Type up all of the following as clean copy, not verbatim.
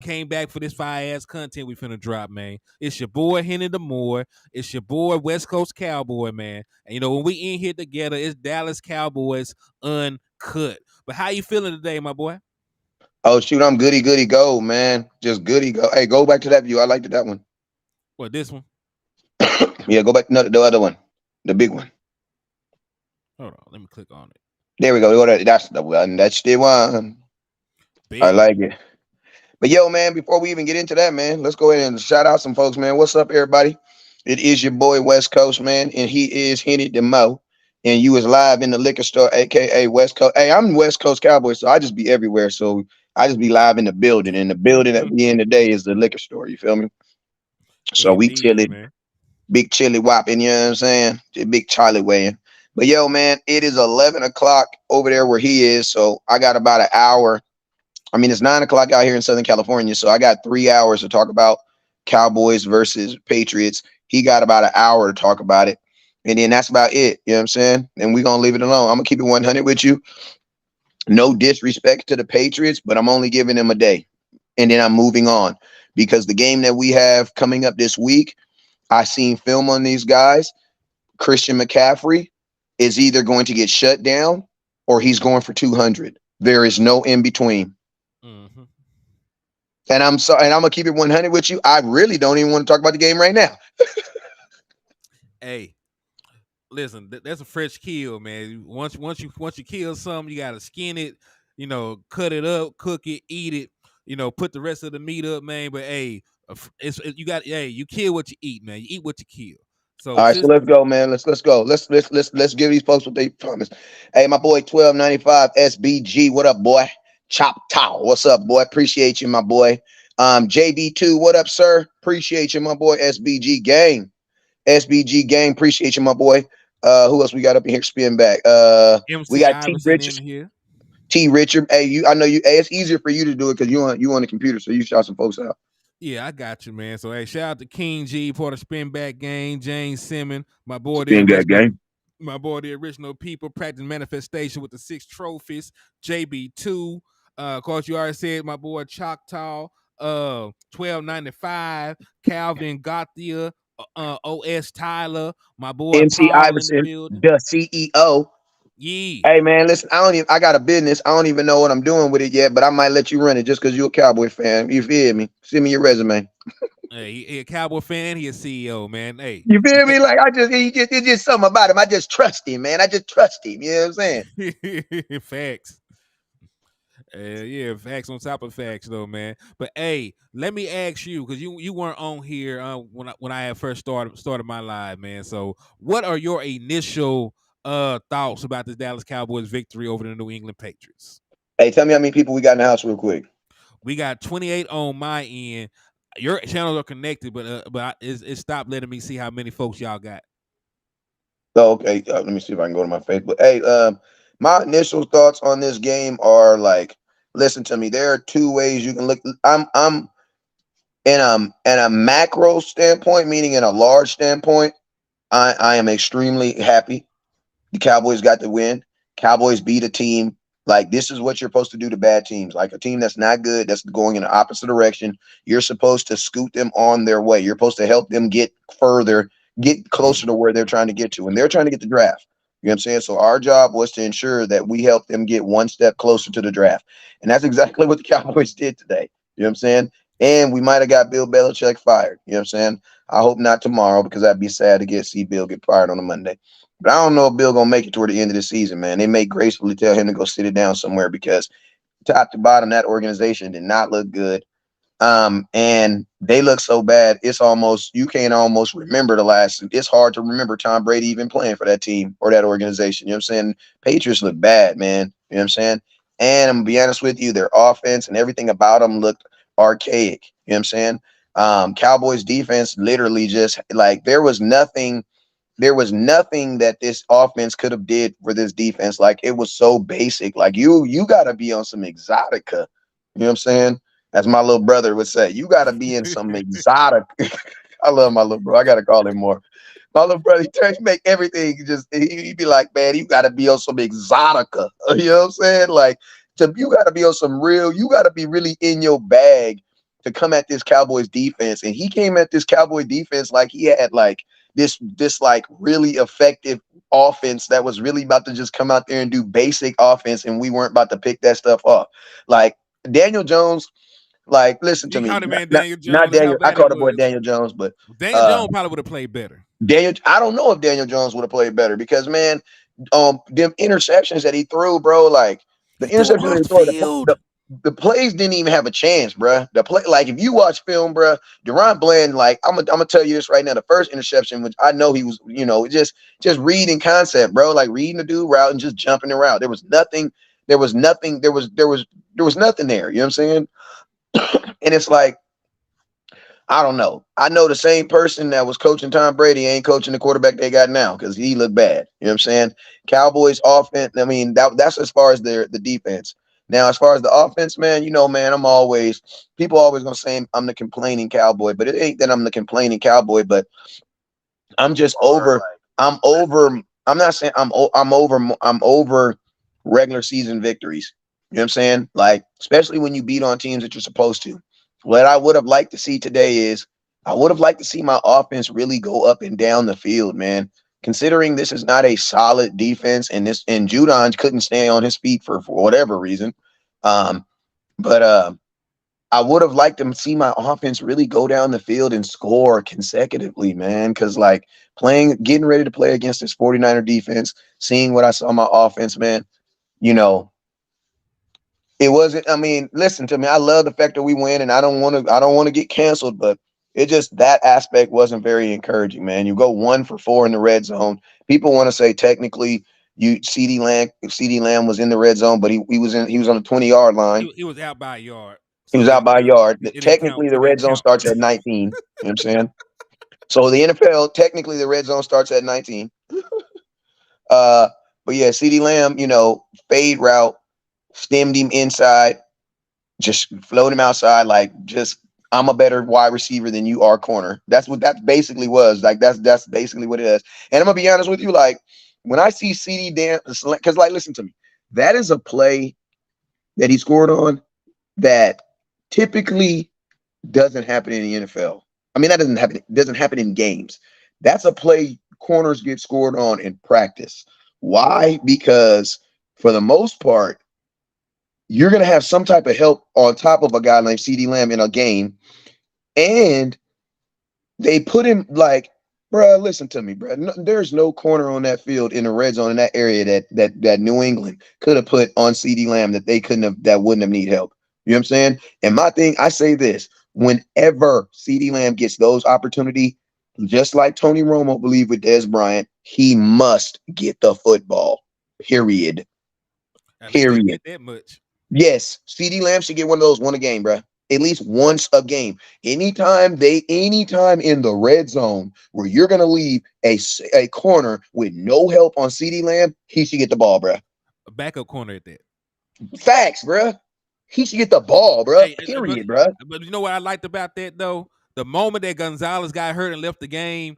came back for this fire ass content we finna drop, man. It's your boy Hennythemoor. It's your boy West Coast Cowboy, man. And you know when we in here together, it's Dallas Cowboys uncut. But how you feeling today, my boy? Oh shoot, I'm goody go, man. Just goody go. Hey, go back to that view. I liked that one. What this one? Yeah, go back. No, the other one, the big one. Hold on, let me click on it. There we go. That's the one. That's the one. I Bet. like it. But yo, man, before we even get into that, man, let's go ahead and shout out some folks, man. What's up, everybody? It is your boy West Coast, man, and he is Hennythemoor, and you is live in the liquor store, aka West Coast. Hey, I'm West Coast Cowboy, so I just be everywhere. So I just be live in the building, and the building that we in today is the liquor store. You feel me? So we Indeed, chilling, man. big chili whopping. You know what I'm saying? Big Charlie weighing. But yo, man, it is 11 o'clock over there where he is. So I got about an hour. I mean, it's 9 o'clock out here in Southern California, so I got 3 hours to talk about Cowboys versus Patriots. He got about an hour to talk about it, and then that's about it. You know what I'm saying? And we're gonna leave it alone. I'm gonna keep it 100 with you. No disrespect to the Patriots, but I'm only giving them a day, and then I'm moving on because the game that we have coming up this week, I seen film on these guys. Christian McCaffrey is either going to get shut down or he's going for 200. There is no in between. Mm-hmm. And I'm sorry, and I'm gonna keep it 100 with you. I really don't even want to talk about the game right now. Hey, listen, that's a fresh kill, man. Once you kill something, you gotta skin it, cut it up, cook it, eat it, put the rest of the meat up, man. But hey, you kill what you eat, man. You eat what you kill. All So right, so since let's go, man. Let's go. Let's give these folks what they promised. Hey, my boy, 1295 SBG. What up, boy? Chop Tow. What's up, boy? Appreciate you, my boy. JB2. What up, sir? Appreciate you, my boy. SBG gang. SBG gang. Appreciate you, my boy. Who else we got up in here? Spin back. We MC got T Iverson in Richards. here. T Richard. Hey, I know you. Hey, it's easier for you to do it because you on the computer, so you shout some folks out. Yeah, I got you, man. So hey, shout out to King G, part of Spin Back Gang, James Simmons, Spin that gang. the original people, practice manifestation with the 6 trophies, JB2. Of course, you already said my boy Choctaw, 1295, Calvin Gauthier, OS Tyler, my boy MC Paul in the Iverson, building. the CEO. Yeah. Hey man, listen, I got a business. I don't even know what I'm doing with it yet, but I might let you run it just because you're a Cowboy fan. You feel me? Send me your resume. Hey, he a Cowboy fan, he a CEO, man. Hey, You feel me? Like it's just something about him. I just trust him, man. I just trust him. You know what I'm saying? facts. Yeah, facts on top of facts, though, man. But hey, let me ask you because you weren't on here when I had first started my live, man. So, what are your initial thoughts about this Dallas Cowboys victory over the New England Patriots? Hey, tell me how many people we got in the house real quick. We got 28 on my end. Your channels are connected, but it stopped letting me see how many folks y'all got. Oh, okay. Let me see if I can go to my Facebook. Hey, my initial thoughts on this game are like, listen to me. There are two ways you can look. I'm in a macro standpoint, meaning in a large standpoint. I am extremely happy. The Cowboys got the win. Cowboys beat a team. Like, this is what you're supposed to do to bad teams. Like a team that's not good, that's going in the opposite direction. You're supposed to scoot them on their way. You're supposed to help them get further, get closer to where they're trying to get to. And they're trying to get the draft. You know what I'm saying? So our job was to ensure that we help them get one step closer to the draft. And that's exactly what the Cowboys did today. You know what I'm saying? And we might have got Bill Belichick fired. You know what I'm saying? I hope not tomorrow because I'd be sad to see Bill get fired on a Monday. But I don't know if Bill gonna make it toward the end of the season, man. They may gracefully tell him to go sit it down somewhere because top to bottom, that organization did not look good. And they look so bad, it's almost you can't almost remember the last. It's hard to remember Tom Brady even playing for that team or that organization. You know what I'm saying? Patriots look bad, man. You know what I'm saying? And I'm gonna be honest with you, their offense and everything about them looked archaic. You know what I'm saying? Cowboys defense literally just like there was nothing that this offense could have did for this defense. Like it was so basic. Like you got to be on some exotica. You know what I'm saying? As my little brother would say, you got to be in some exotic. I love my little bro. I got to call him more. My little brother, he make everything just. He be like, man, you got to be on some exotica. You know what I'm saying? Like, you got to be on some real. You got to be really in your bag to come at this Cowboys defense, and he came at this Cowboy defense like he had like this like really effective offense that was really about to just come out there and do basic offense, and we weren't about to pick that stuff off. Like Daniel Jones, like listen to You me, called the man not, Daniel not Jones. That's how Daniel. I bad it called the boy was. Daniel Jones, but Daniel uh Jones probably would have played better. Daniel. I don't know if Daniel Jones would have played better because man, them interceptions that he threw, bro, like the He threw interceptions that off he the threw, field. the plays didn't even have a chance, bro. The play, like if you watch film, bro, Deron Bland, like I'm gonna tell you this right now, the first interception, which I know he was, just reading concept, bro, like reading the dude route and just jumping the route. There was nothing. There was nothing. There was nothing there. You know what I'm saying? And it's like I don't know. I know the same person that was coaching Tom Brady ain't coaching the quarterback they got now because he looked bad. You know what I'm saying? Cowboys offense. I mean, that's as far as the defense. Now, as far as the offense, man, man, people always gonna say I'm the complaining cowboy, but it ain't that I'm the complaining cowboy, but I'm just over. I'm over. I'm not saying I'm over. I'm over regular season victories. You know what I'm saying? Like, especially when you beat on teams that you're supposed to. What I would have liked to see today is I would have liked to see my offense really go up and down the field, man. Considering this is not a solid defense and Judon couldn't stay on his feet for whatever reason. Um, but I would have liked to see my offense really go down the field and score consecutively, man. Because, like, getting ready to play against this 49er defense, seeing what I saw my offense, man, you know, it wasn't. I mean, listen to me. I love the fact that we win, and I don't want to get canceled, but it just that aspect wasn't very encouraging, man. You go 1 for 4 in the red zone. People want to say technically CD Lamb was in the red zone, but he was on the 20-yard line. He was out by a yard, He so was out by a yard. it didn't count. Technically, the It red didn't zone count. starts at 19. You know what I'm saying? So the NFL, technically, the red zone starts at 19. Uh, but yeah, CD Lamb, fade route, stemmed him inside, just float him outside, like just I'm a better wide receiver than you are corner. That's what that basically was. Like that's basically what it is. And I'm gonna be honest with you, like when I see CD Dan, because like listen to me, that is a play that he scored on that typically doesn't happen in the NFL. I mean, that doesn't happen in games. That's a play corners get scored on in practice. Why? Because for the most part, you're going to have some type of help on top of a guy named CD Lamb in a game. And they put him like, bruh, listen to me, bruh. No, there's no corner on that field in the red zone in that area that New England could have put on CD Lamb that wouldn't have need help. You know what I'm saying? And my thing, I say this, whenever CD Lamb gets those opportunity, just like Tony Romo believed with Dez Bryant, he must get the football. Period. At least they Period. get that much. Yes, CD Lamb should get one of those one a game, bro. At least once a game. Anytime in the red zone where you're gonna leave a corner with no help on CD Lamb, he should get the ball, bro. A backup corner at that. Facts, bro. He should get the ball, bro. Hey, Period, bro. but you know what I liked about that though? The moment that Gonzalez got hurt and left the game,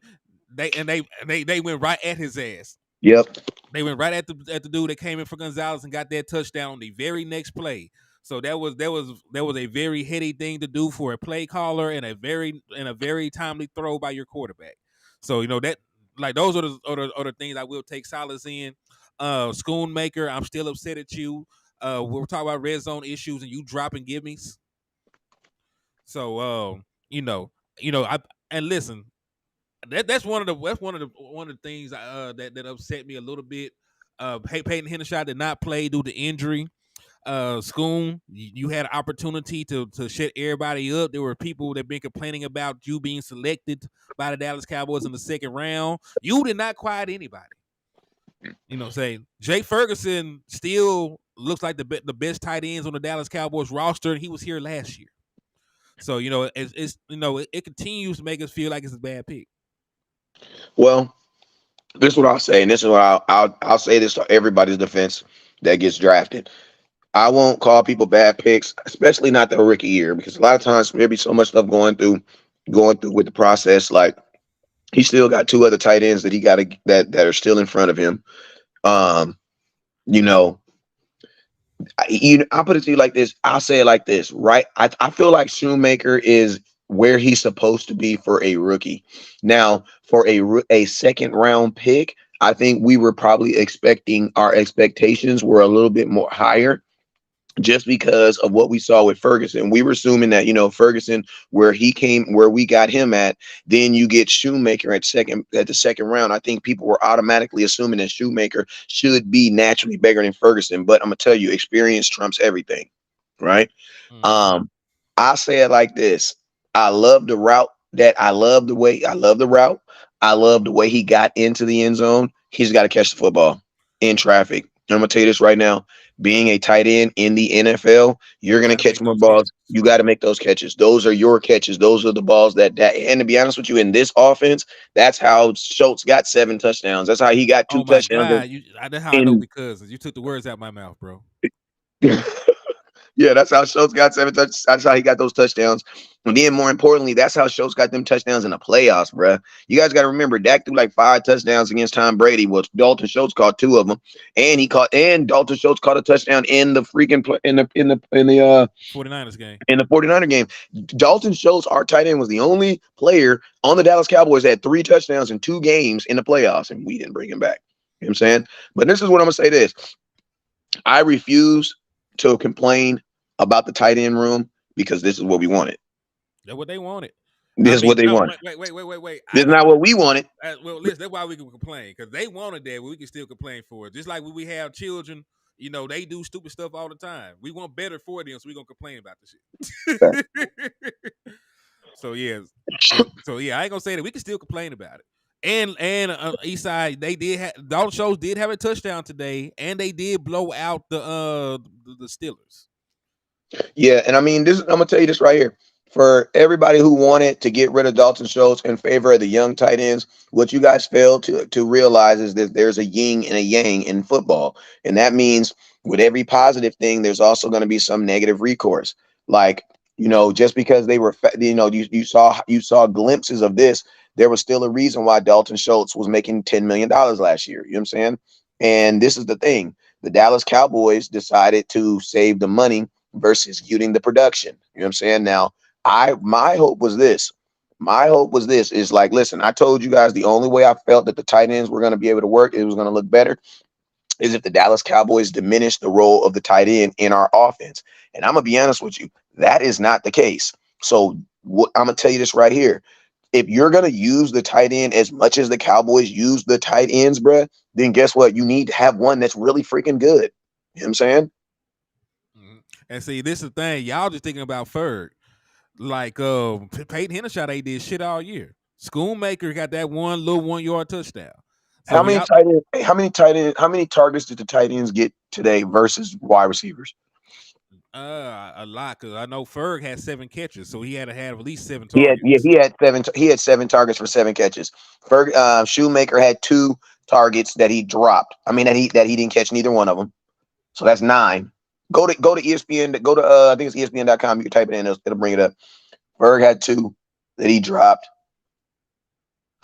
they went right at his ass. Yep. They went right at the dude that came in for Gonzalez and got that touchdown on the very next play. So that was a very heady thing to do for a play caller and a very timely throw by your quarterback. So that like those are the things I will take solace in. Schoonmaker, I'm still upset at you. We're talking about red zone issues and you dropping gimmies. So I and listen, that's one of the things that upset me a little bit. Peyton Hendershot did not play due to injury. Schoon, you had an opportunity to shut everybody up. There were people that been complaining about you being selected by the Dallas Cowboys in the second round. You did not quiet anybody. Saying Jay Ferguson still looks like the best tight ends on the Dallas Cowboys roster, and he was here last year. So it continues to make us feel like it's a bad pick. Well, this is what I'll say, and this is what I'll say this to everybody's defense that gets drafted. I won't call people bad picks, especially not the rookie year, because a lot of times there be so much stuff going through with the process. Like he still got 2 other tight ends that he that are still in front of him. You know, I'll put it to you like this. I'll say it like this, right? I feel like Shoemaker is where he's supposed to be for a rookie. Now, for a second round pick, I think we were probably expecting our expectations were a little bit more higher just because of what we saw with Ferguson. We were assuming that, Ferguson, where we got him at, then you get Shoemaker at the second round. I think people were automatically assuming that Shoemaker should be naturally bigger than Ferguson. But I'm gonna tell you, experience trumps everything, right? Mm-hmm. Um, I say it like this. I love the route I love the route. I love the way he got into the end zone. He's got to catch the football in traffic. And I'm gonna tell you this right now. Being a tight end in the NFL, you're gonna Got to catch make more those balls. catches. You got to make those catches. Those are your catches. Those are the balls and to be honest with you, in this offense, that's how Schultz got 7 touchdowns. That's how he got two Oh my touchdowns God, that's how I know in because you took the words out my mouth, bro. Yeah, that's how Schultz got 7 touchdowns. That's how he got those touchdowns. And then, more importantly, that's how Schultz got them touchdowns in the playoffs, bruh. You guys got to remember, Dak threw like 5 touchdowns against Tom Brady. Well, Dalton Schultz caught 2 of them, and Dalton Schultz caught a touchdown in the freaking '49ers game. in the 49er game. Dalton Schultz, our tight end, was the only player on the Dallas Cowboys that had 3 touchdowns in 2 games in the playoffs, and we didn't bring him back. You know what I'm saying? But this is what I'm gonna say: this I refuse to complain about the tight end room because this is what we wanted. That's what they wanted. I This is mean, what they no, wanted. wait. This is not what we wanted. Well, listen, that's why we can complain because they wanted that. But we can still complain for it. Just like when we have children, they do stupid stuff all the time. We want better for them, so we gonna complain about the shit. So yeah, so yeah, I ain't gonna say that we can still complain about it. And Eastside, they did Dalton Schultz did have a touchdown today, and they did blow out the Steelers. Yeah, and I mean, I'm gonna tell you this right here. For everybody who wanted to get rid of Dalton Schultz in favor of the young tight ends, what you guys failed to realize is that there's a yin and a yang in football, and that means with every positive thing, there's also going to be some negative recourse. Like, just because they were, you saw glimpses of this, there was still a reason why Dalton Schultz was making $10 million last year. You know what I'm saying? And this is the thing: the Dallas Cowboys decided to save the money versus muting the production. You know what I'm saying? Now, my hope was this. My hope was this is like, listen, I told you guys the only way I felt that the tight ends were going to be able to work, it was going to look better, is if the Dallas Cowboys diminish the role of the tight end in our offense. And I'm gonna be honest with you, that is not the case. So I'm gonna tell you this right here. If you're gonna use the tight end as much as the Cowboys use the tight ends, bruh, then guess what? You need to have one that's really freaking good. You know what I'm saying? And see, this is the thing. Y'all just thinking about Ferg. Like Peyton Hendershot ain't did shit all year. Schoonmaker got that one little 1 yard touchdown. So How when many y'all tight end, how many targets did the tight ends get today versus wide receivers? a lot, because I know Ferg had 7 catches, so he had to have at least 7 Yeah, targets. he had 7 targets for 7 catches. Shoemaker had 2 targets that he dropped. I mean that he didn't catch neither one of them. So that's 9. Go to ESPN. Go to I think it's ESPN.com. You can type it in. It'll bring it up. Berg had 2 that he dropped.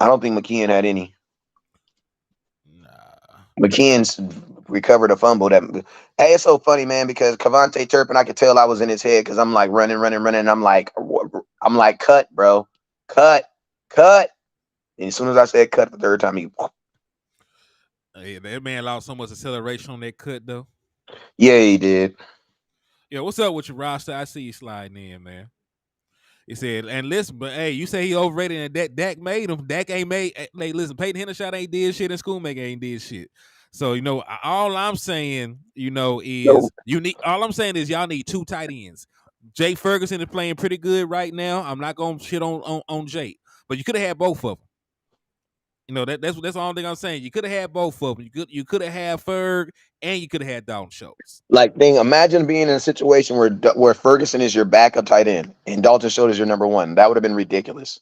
I don't think McKeon had any. Nah. McKeon's recovered a fumble. Hey, it's so funny, man, because Cavante Turpin, I could tell I was in his head because I'm like running. And I'm like, cut, bro, cut. And as soon as I said cut the third time, Hey, that man lost so much acceleration on that cut, though. yeah, he did. Yeah, what's up with your roster? I see you sliding in, man. He said, and listen, but hey, you say he overrated and Dak made him. Dak ain't made. Hey, listen, Peyton Hendershot ain't did shit and Schoonmaker ain't did shit. So, all I'm saying, No, is all I'm saying is y'all need 2 tight ends. Jake Ferguson is playing pretty good right now. I'm not gonna shit on Jake, but you could have had both of them. That's the only thing I'm saying. You could have had both of them. You could have had Ferg and you could have had Dalton Schultz. imagine being in a situation where Ferguson is your backup tight end and Dalton Schultz is your number one. That would have been ridiculous.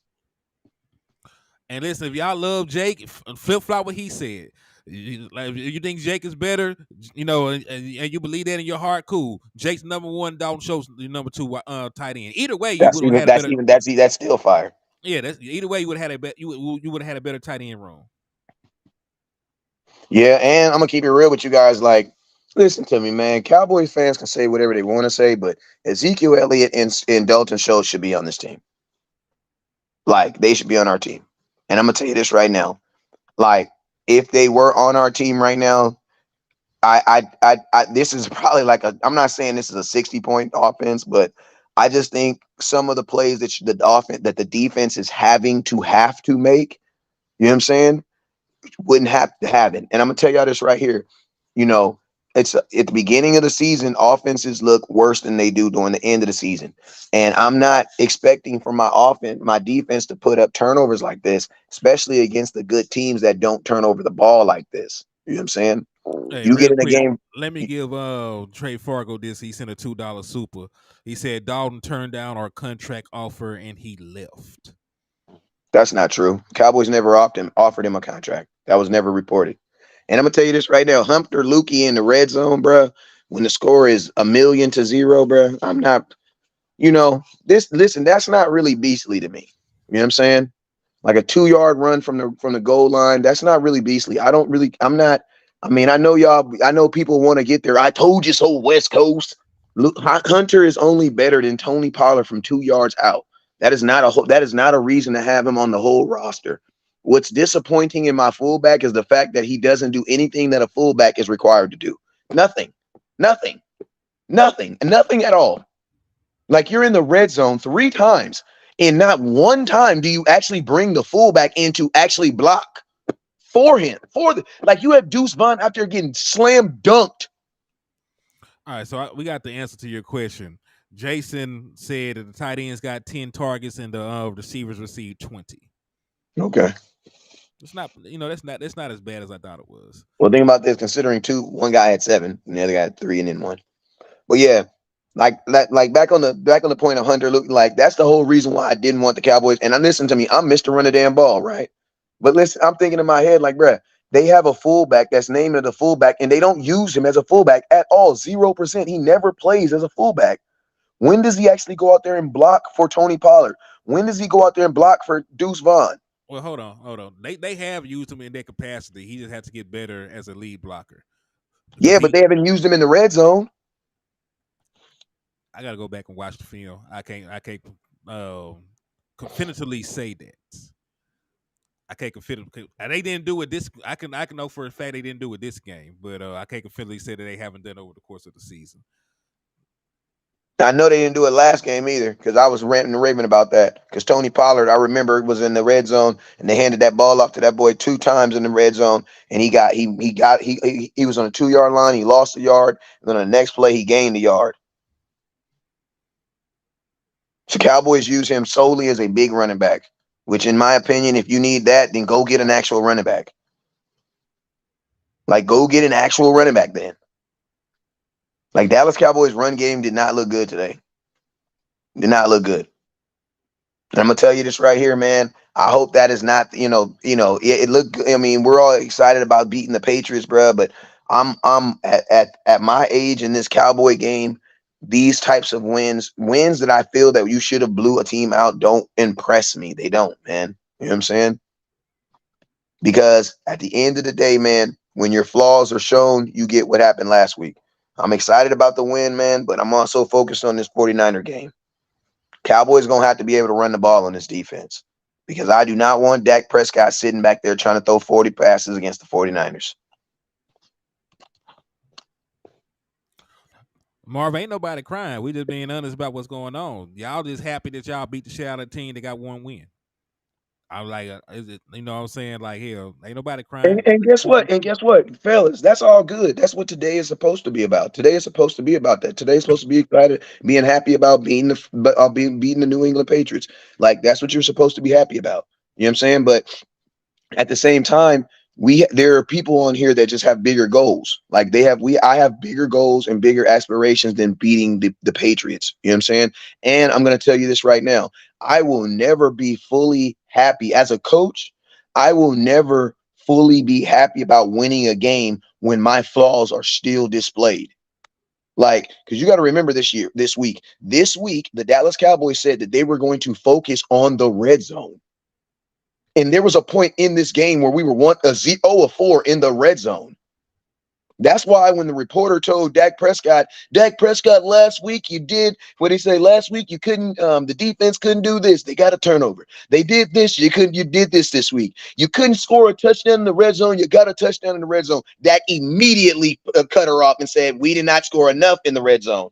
And listen, if y'all love Jake, flip flop what he said. If you think Jake is better, and you believe that in your heart, cool. Jake's number 1, Dalton Schultz your number 2 tight end. Either way, you That's would have even had a better. that's still fire. Yeah, that's either way you would have had you would have had a better tight end room. Yeah, and I'm gonna keep it real with you guys. Like, Listen to me, man. Cowboys fans can say whatever they want to say, but Ezekiel Elliott and Dalton Schultz should be on this team. Like, they should be on our team. And I'm gonna tell you this right now. Like, if they were on our team right now, this is probably like a. I'm not saying this is a 60-point offense, but I just think some of the plays that the defense is have to make. You know what I'm saying? Wouldn't have to have it. And I'm gonna tell y'all this right here. You know, it's at the beginning of the season, offenses look worse than they do during the end of the season. And I'm not expecting for my defense to put up turnovers like this, especially against the good teams that don't turn over the ball like this. You know what I'm saying? Hey, You get real in a quick, game. let me give Trey Fargo this. He sent a $2 super. He said Dalton turned down our contract offer and he left. That's not true. Cowboys never offered him a contract. That was never reported. And I'm gonna tell you this right now: Hunter Lukey in the red zone, bro. When the score is 1,000,000 to 0, bro, I'm not. This. Listen, that's not really beastly to me. You know what I'm saying? Like a 2-yard run from the goal line. That's not really beastly. I don't really. I'm not. I mean, I know y'all. I know people want to get there. I told you so, West Coast. Hunter is only better than Tony Pollard from 2 yards out. That is not a reason to have him on the whole roster. What's disappointing in my fullback is the fact that he doesn't do anything that a fullback is required to do. Nothing, nothing, nothing at all. Like, you're in the red zone 3 times, and not one time do you actually bring the fullback in to actually block for him. Like, you have Deuce Vaughn out there getting slam dunked. All right, so we got the answer to your question. Jason said that the tight ends got 10 targets and the receivers received 20. Okay. It's not, that's not as bad as I thought it was. Well, think about this. Considering one guy had 7, and the other guy had 3, and then 1. But yeah, like back on the point of Hunter, look, like, that's the whole reason why I didn't want the Cowboys. And listen to me, I'm Mr. Run the damn ball, right? But listen, I'm thinking in my head, like, bruh, they have a fullback that's named as a fullback, and they don't use him as a fullback at all. 0%. He never plays as a fullback. When does he actually go out there and block for Tony Pollard? When does he go out there and block for Deuce Vaughn? Well, hold on. They have used him in their capacity. He just has to get better as a lead blocker. Yeah, but they haven't used him in the red zone. I gotta go back and watch the film. I can't confidently say that. I can't confidently. They didn't do it this. I can know for a fact they didn't do it this game, but I can't confidently say that they haven't done it over the course of the season. I know they didn't do it last game either, because I was ranting and raving about that. Because Tony Pollard, I remember, was in the red zone, and they handed that ball off to that boy 2 times in the red zone, and he was on a 2-yard line. He lost a yard, and then on the next play he gained a yard. So Cowboys use him solely as a big running back, which, in my opinion, if you need that, then go get an actual running back. Like, go get an actual running back then. Like, Dallas Cowboys run game did not look good today. Did not look good. And I'm gonna tell you this right here, man. I hope that is not, it looked. I mean, we're all excited about beating the Patriots, bro. But I'm at my age in this Cowboy game. These types of wins that I feel that you should have blew a team out, don't impress me. They don't, man. You know what I'm saying? Because at the end of the day, man, when your flaws are shown, you get what happened last week. I'm excited about the win, man, but I'm also focused on this 49er game. Cowboys going to have to be able to run the ball on this defense, because I do not want Dak Prescott sitting back there trying to throw 40 passes against the 49ers. Marv, ain't nobody crying. We just being honest about what's going on. Y'all just happy that y'all beat the shit out of the team that got 1 win. I'm like, is it? You know what I'm saying? Like, hell, ain't nobody crying. And guess what? Fellas, that's all good. That's what today is supposed to be about. Today is supposed to be about that. Today is supposed to be excited, being happy about beating the New England Patriots. Like, that's what you're supposed to be happy about. You know what I'm saying? But at the same time, there are people on here that just have bigger goals. Like, I have bigger goals and bigger aspirations than beating the Patriots. You know what I'm saying? And I'm going to tell you this right now. I will never be fully happy as a coach. I will never fully be happy about winning a game when my flaws are still displayed. Like, because you got to remember this week, the Dallas Cowboys said that they were going to focus on the red zone. And there was a point in this game where we were 0 of 4 in the red zone. That's why when the reporter told Dak Prescott, last week you did what he say. Last week you couldn't. The defense couldn't do this. They got a turnover. They did this. You couldn't. You did this week. You couldn't score a touchdown in the red zone. You got a touchdown in the red zone. Dak immediately cut her off and said, "We did not score enough in the red zone."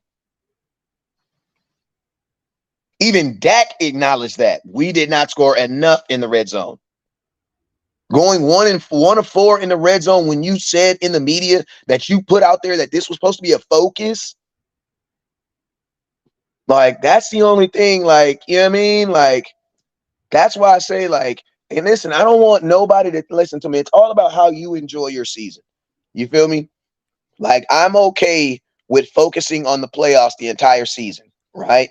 Even Dak acknowledged that we did not score enough in the red zone. Going 1-4 in the red zone when you said in the media that you put out there that this was supposed to be a focus. Like, that's the only thing, like, you know what I mean? Like, that's why I say, like, and listen, I don't want nobody to listen to me. It's all about how you enjoy your season. You feel me? Like, I'm okay with focusing on the playoffs the entire season, right?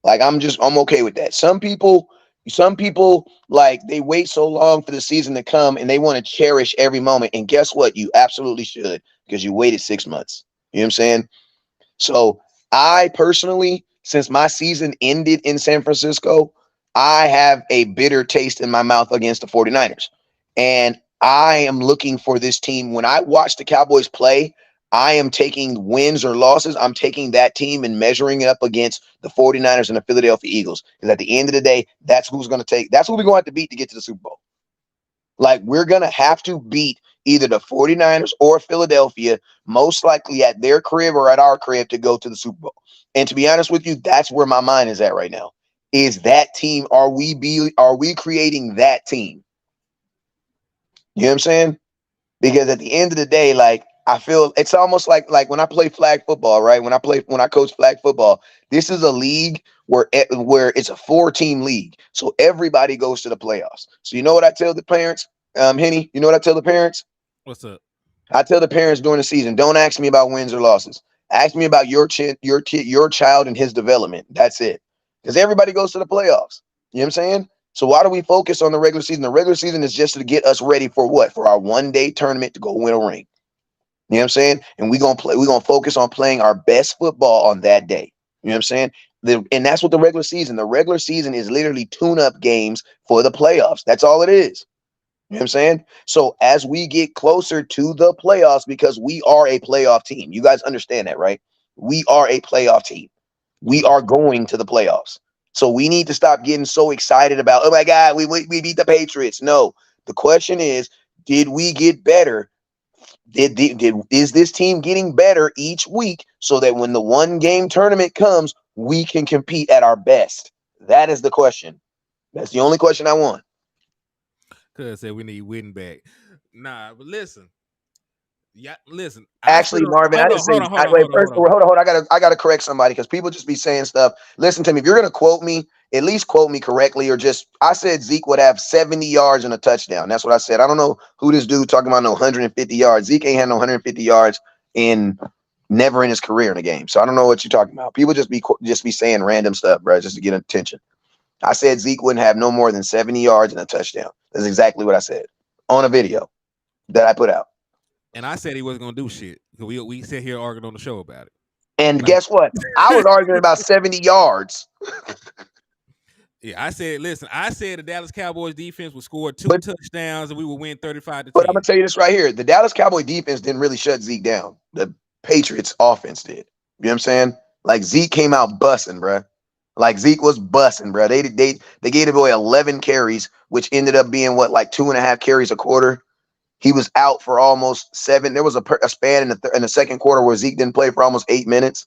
Like, I'm okay with that. Some people like they wait so long for the season to come and they want to cherish every moment. And guess what? You absolutely should, because you waited 6 months. You know what I'm saying? So I personally, since my season ended in San Francisco, I have a bitter taste in my mouth against the 49ers. And I am looking for this team. When I watch the Cowboys play, I am taking wins or losses. I'm taking that team and measuring it up against the 49ers and the Philadelphia Eagles. Because at the end of the day, that's who we're going to have to beat to get to the Super Bowl. Like, we're going to have to beat either the 49ers or Philadelphia, most likely at their crib or at our crib, to go to the Super Bowl. And to be honest with you, that's where my mind is at right now. Is that team, are we creating that team? You know what I'm saying? Because at the end of the day, like, I feel it's almost like when I play flag football, right? When I coach flag football, this is a league where it's a 4-team league. So everybody goes to the playoffs. So you know what I tell the parents, Henny? You know what I tell the parents? What's up? I tell the parents during the season, don't ask me about wins or losses. Ask me about your child and his development. That's it. Because everybody goes to the playoffs. You know what I'm saying? So why do we focus on the regular season? The regular season is just to get us ready for what? For our one-day tournament to go win a ring. You know what I'm saying? And we're gonna focus on playing our best football on that day. You know what I'm saying? And that's what the regular season is literally tune-up games for the playoffs. That's all it is. You know what I'm saying? So as we get closer to the playoffs, because we are a playoff team, you guys understand that, right? We are a playoff team. We are going to the playoffs. So we need to stop getting so excited about, oh my God, we beat the Patriots. No, the question is, did we get better? Is this team getting better each week so that when the one game tournament comes, we can compete at our best? That is the question. That's the only question I want. Cuz said we need win back. Nah, but listen. Yeah, listen. Actually, Marvin, I didn't say. Wait, first, hold on. I gotta correct somebody, because people just be saying stuff. Listen to me. If you're gonna quote me, at least quote me correctly, or just, I said Zeke would have 70 yards and a touchdown. That's what I said. I don't know who this dude talking about no 150 yards. Zeke ain't had no 150 yards in never in his career in a game. So I don't know what you're talking about. People just be saying random stuff, bro, just to get attention. I said Zeke wouldn't have no more than 70 yards and a touchdown. That's exactly what I said on a video that I put out. And I said he wasn't gonna do shit. We sit here arguing on the show about it. And guess what? I was arguing about 70 yards. Yeah, I said, listen, I said the Dallas Cowboys defense would score 2 touchdowns and we would win 35-10. But I'm gonna tell you this right here: the Dallas Cowboy defense didn't really shut Zeke down. The Patriots offense did. You know what I'm saying? Like, Zeke came out bussing, bro. Like, Zeke was bussing, bro. They gave the boy 11 carries, which ended up being what, like 2.5 carries a quarter. He was out for almost 7. There was a span in the second quarter where Zeke didn't play for almost 8 minutes.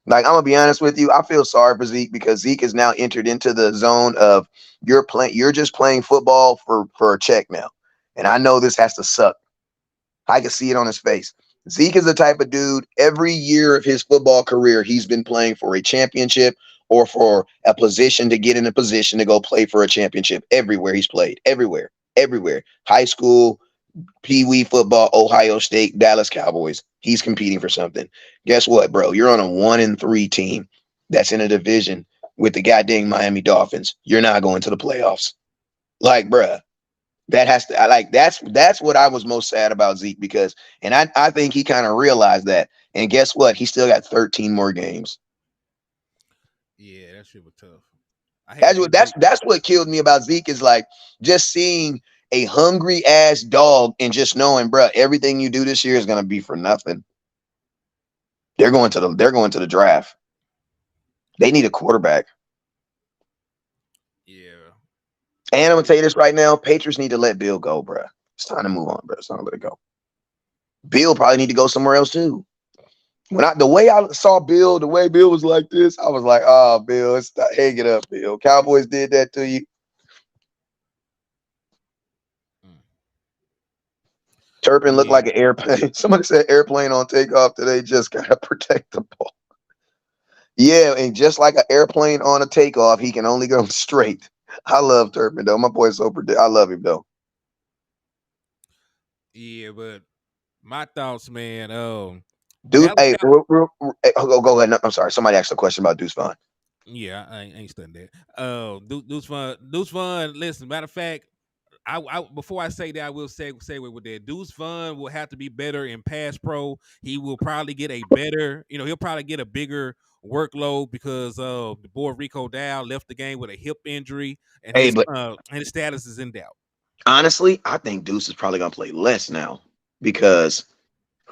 Like, I'm gonna be honest with you, I feel sorry for Zeke, because Zeke is now entered into the zone of you're just playing football for a check now. And I know this has to suck. I can see it on his face. Zeke is the type of dude, every year of his football career, he's been playing for a championship or for a position to get in a position to go play for a championship. Everywhere he's played. Everywhere. High school, Pee Wee football, Ohio State, Dallas Cowboys. He's competing for something. Guess what, bro? You're on a 1-3 team that's in a division with the goddamn Miami Dolphins. You're not going to the playoffs. Like, bruh, that has to, that's what I was most sad about Zeke, because, and I think he kind of realized that. And guess what? He still got 13 more games. Yeah, that shit was tough. That's what killed me about Zeke, is like just seeing a hungry ass dog and just knowing, bro, everything you do this year is gonna be for nothing. They're going to the draft. They need a quarterback. Yeah. And I'm gonna tell you this right now: Patriots need to let Bill go, bro. It's time to move on, bro. It's time to let it go. Bill probably need to go somewhere else too. The way I saw Bill, the way Bill was like this, I was like, "Oh, Bill, it's hang it up, Bill. Cowboys did that to you." Turpin looked like an airplane. Somebody said airplane on takeoff today. Just gotta protect the ball. Yeah, and just like an airplane on a takeoff, he can only go straight. I love Turpin though. My boy's so I love him though. Yeah, but my thoughts, man. Dude, hey, go ahead. No, I'm sorry. Somebody asked a question about Deuce Vaughn. Yeah, I ain't studying that. Deuce Vaughn. Listen, matter of fact, I before I say that, I will say with that. Deuce Vaughn will have to be better in pass pro. He will probably get a better, he'll probably get a bigger workload because the boy Rico Dow left the game with a hip injury, and his status is in doubt. Honestly, I think Deuce is probably gonna play less now because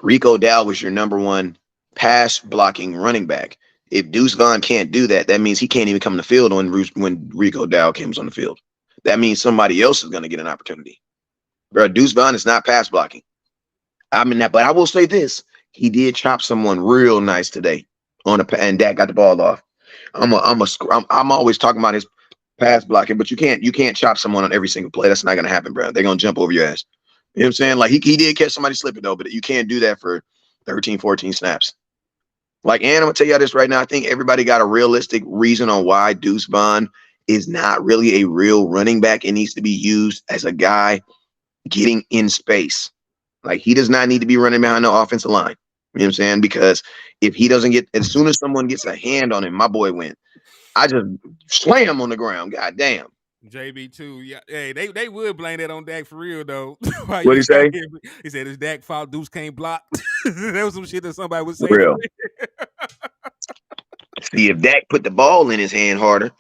Rico Dow was your number one pass blocking running back. If Deuce Vaughn can't do that, that means he can't even come to the field when Rico Dow comes on the field. That means somebody else is going to get an opportunity. Bro, Deuce Vaughn is not pass blocking. I mean that, but I will say this: he did chop someone real nice today and Dak got the ball off. I'm always talking about his pass blocking, but you can't chop someone on every single play. That's not going to happen, bro. They're going to jump over your ass. You know what I'm saying? Like he did catch somebody slipping though, but you can't do that for 13, 14 snaps. Like, and I'm gonna tell y'all this right now. I think everybody got a realistic reason on why Deuce Vaughn is not really a real running back. It needs to be used as a guy getting in space. Like he does not need to be running behind the offensive line. You know what I'm saying? Because if he doesn't get, as soon as someone gets a hand on him, my boy went. I just slam on the ground. God damn. JB too. Yeah, hey, they would blame that on Dak for real though. What'd he say? He said it's Dak fault. Deuce can't block. That was some shit that somebody would say. Real. See, if Dak put the ball in his hand harder.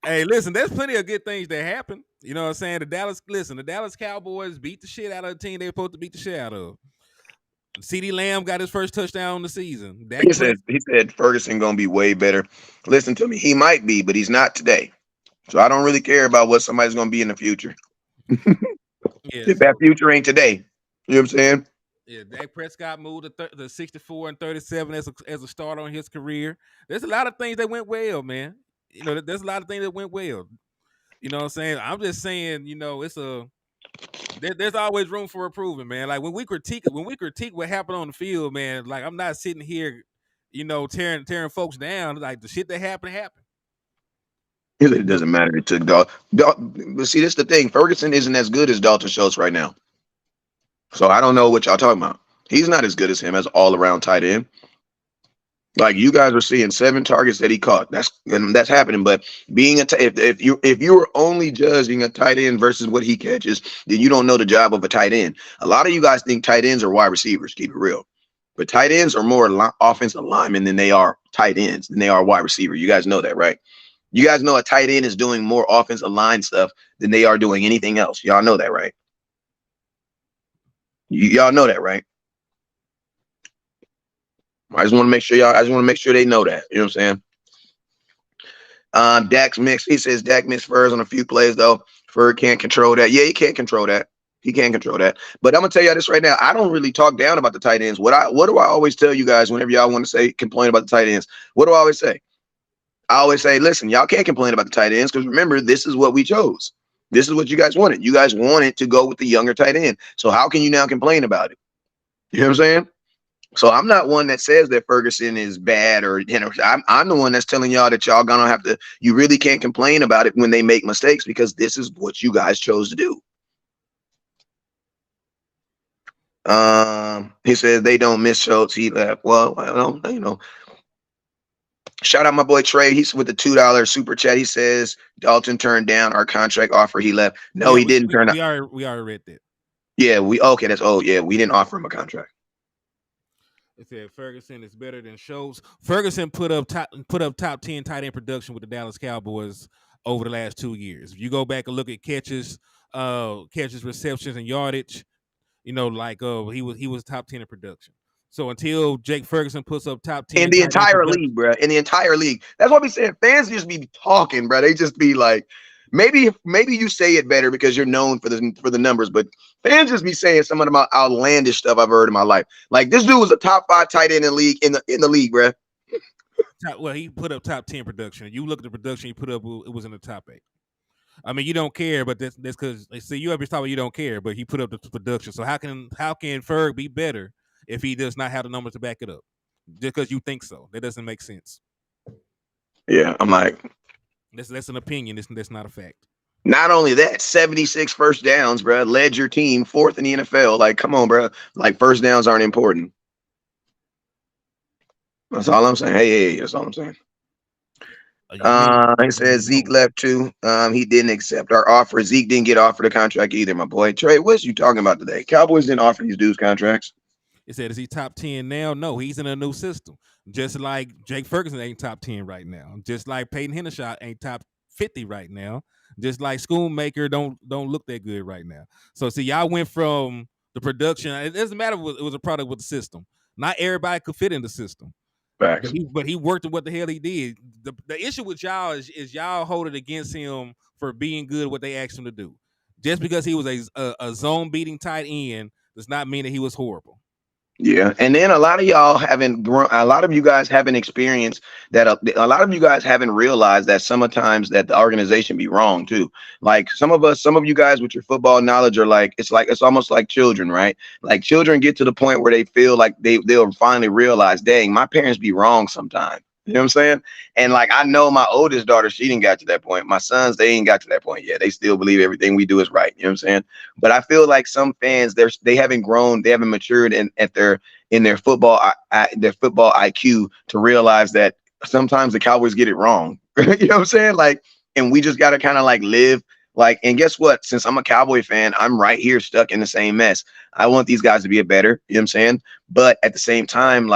Hey, listen, there's plenty of good things that happen. You know what I'm saying? The Dallas Cowboys beat the shit out of the team they're supposed to beat the shit out of. CeeDee Lamb got his first touchdown of the season. He said Ferguson gonna be way better. Listen to me, he might be, but he's not today. So I don't really care about what somebody's gonna be in the future. If that future ain't today, you know what I'm saying? Yeah, Dak Prescott moved to 64 and 37 as a start on his career. There's a lot of things that went well, man. There's a lot of things that went well. You know what I'm saying? I'm just saying, there's always room for improvement, man. Like when we critique what happened on the field, man, like I'm not sitting here, tearing folks down. Like the shit that happened. It doesn't matter. It took but see, this is the thing. Ferguson isn't as good as Dalton Schultz right now. So I don't know what y'all talking about. He's not as good as him as all around tight end. Like you guys are seeing 7 targets that he caught. That's happening. But being if you were only judging a tight end versus what he catches, then you don't know the job of a tight end. A lot of you guys think tight ends are wide receivers. Keep it real. But tight ends are more offensive linemen than they are tight ends, than they are wide receiver. You guys know that, right? You guys know a tight end is doing more offensive line stuff than they are doing anything else. Y'all know that, right? Y'all know that, right? I just want to make sure they know that. You know what I'm saying? Dak's mixed. He says Dak missed Furs on a few plays, though. Fur can't control that. Yeah, he can't control that. He can't control that. But I'm gonna tell y'all this right now. I don't really talk down about the tight ends. What do I always tell you guys whenever y'all want to complain about the tight ends? What do I always say? I always say, listen, y'all can't complain about the tight ends because remember, this is what we chose. This is what you guys wanted. You guys wanted to go with the younger tight end. So how can you now complain about it? You know what I'm saying? So I'm not one that says that Ferguson is bad or, I'm the one that's telling y'all that y'all gonna have to, you really can't complain about it when they make mistakes because this is what you guys chose to do. He says they don't miss Schultz. He left. Well, I don't. Shout out my boy Trey. He's with the $2 super chat. He says Dalton turned down our contract offer. He left. No, he didn't turn down. We already read that. Yeah, we didn't offer him a contract. It said Ferguson is better than Schultz. Ferguson put up top 10 tight end production with the Dallas Cowboys over the last 2 years. If you go back and look at catches, receptions, and yardage, he was top 10 in production. So until Jake Ferguson puts up top 10 in the tight end entire production, league, bro. In the entire league. That's what we saying. Fans just be talking, bro. They just be like, maybe you say it better because you're known for the numbers, but fans just be saying some of the most outlandish stuff I've heard in my life. Like this dude was a top 5 tight end in the league, bro. Well, he put up top 10 production. You look at the production he put up; it was in the top 8. I mean, you don't care, but that's because they see you always talk about you don't care, but he put up the production. So how can Ferg be better if he does not have the numbers to back it up? Just because you think so, that doesn't make sense. Yeah, I'm like, that's an opinion. That's not a fact. Not only that, 76 first downs, bro. Led your team 4th in the NFL. Like, come on, bro. Like, first downs aren't important. That's all I'm saying. Hey, that's all I'm saying. He says Zeke left too. He didn't accept our offer. Zeke didn't get offered a contract either, my boy. Trey, what's you talking about today? Cowboys didn't offer these dudes contracts. It said, is he top 10 now? No, he's in a new system. Just like Jake Ferguson ain't top 10 right now. Just like Peyton Hendershot ain't top 50 right now. Just like Schoonmaker don't look that good right now. So see, y'all went from the production. It doesn't matter if it was a product with the system. Not everybody could fit in the system. Facts. But he worked at what the hell he did. The issue with y'all is y'all hold it against him for being good at what they asked him to do. Just because he was a zone beating tight end does not mean that he was horrible. Yeah, and then a lot of y'all haven't grown. A lot of you guys haven't experienced that. A lot of you guys haven't realized that sometimes that the organization be wrong too. Like some of you guys with your football knowledge are like it's almost like children, right? Like children get to the point where they feel like they'll finally realize, dang, my parents be wrong sometimes. You know what I'm saying? And like I know my oldest daughter, she didn't got to that point. My sons, they ain't got to that point yet. They still believe everything we do is right. You know what I'm saying? But I feel like some fans, they haven't grown, they haven't matured in their football IQ to realize that sometimes the Cowboys get it wrong. You know what I'm saying? Like, and we just gotta kind of like live like. And guess what? Since I'm a Cowboy fan, I'm right here stuck in the same mess. I want these guys to be better. You know what I'm saying? But at the same time,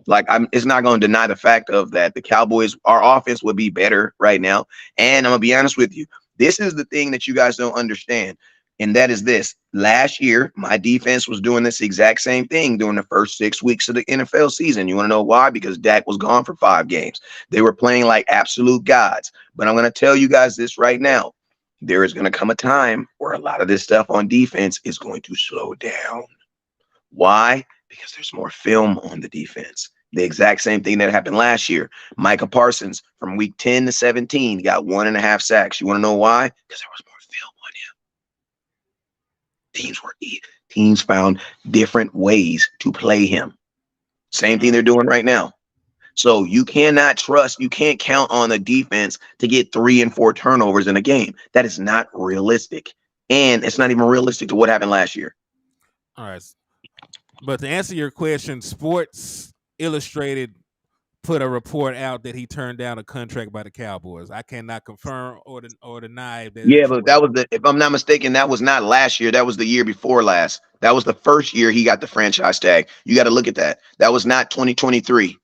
it's not going to deny the fact of that the Cowboys, our offense would be better right now. And I'm going to be honest with you. This is the thing that you guys don't understand. And that is this. Last year, my defense was doing this exact same thing during the first 6 weeks of the NFL season. You want to know why? Because Dak was gone for 5 games. They were playing like absolute gods. But I'm going to tell you guys this right now. There is going to come a time where a lot of this stuff on defense is going to slow down. Why? Because there's more film on the defense. The exact same thing that happened last year. Micah Parsons from week 10 to 17 got 1.5 sacks. You want to know why? Because there was more film on him. Teams found different ways to play him. Same thing they're doing right now. So you can't count on the defense to get 3 and 4 turnovers in a game. That is not realistic. And it's not even realistic to what happened last year. All right. But to answer your question, Sports Illustrated put a report out that he turned down a contract by the Cowboys. I cannot confirm or deny that. Yeah, but that was if I'm not mistaken, that was not last year. That was the year before last. That was the first year he got the franchise tag. You got to look at that. That was not 2023.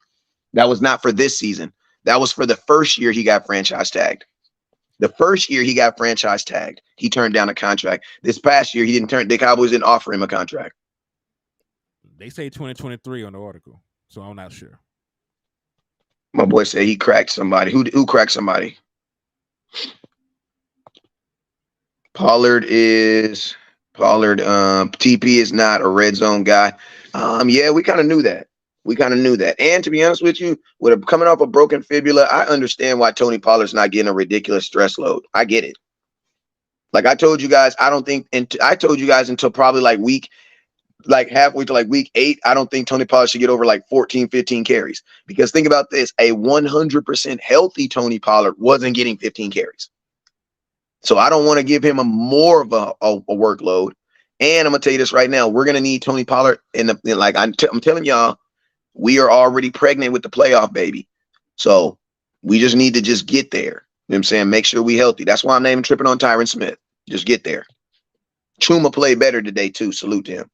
That was not for this season. That was for the first year he got franchise tagged. The first year he got franchise tagged, he turned down a contract. This past year, the Cowboys didn't offer him a contract. They say 2023 on the article, so I'm not sure. My boy said he cracked somebody. Who cracked somebody? Pollard. TP is not a red zone guy. Yeah, we kind of knew that. And to be honest with you, coming off a broken fibula, I understand why Tony Pollard's not getting a ridiculous stress load. I get it. Like I told you guys, I told you guys until probably halfway to week 8, I don't think Tony Pollard should get over 14, 15 carries. Because think about this, a 100% healthy Tony Pollard wasn't getting 15 carries. So I don't want to give him more of a workload. And I'm going to tell you this right now, we're going to need Tony Pollard I'm telling y'all, we are already pregnant with the playoff baby. So we just need to just get there. You know what I'm saying? Make sure we healthy. That's why I'm not even tripping on Tyron Smith. Just get there. Chuma played better today too. Salute to him.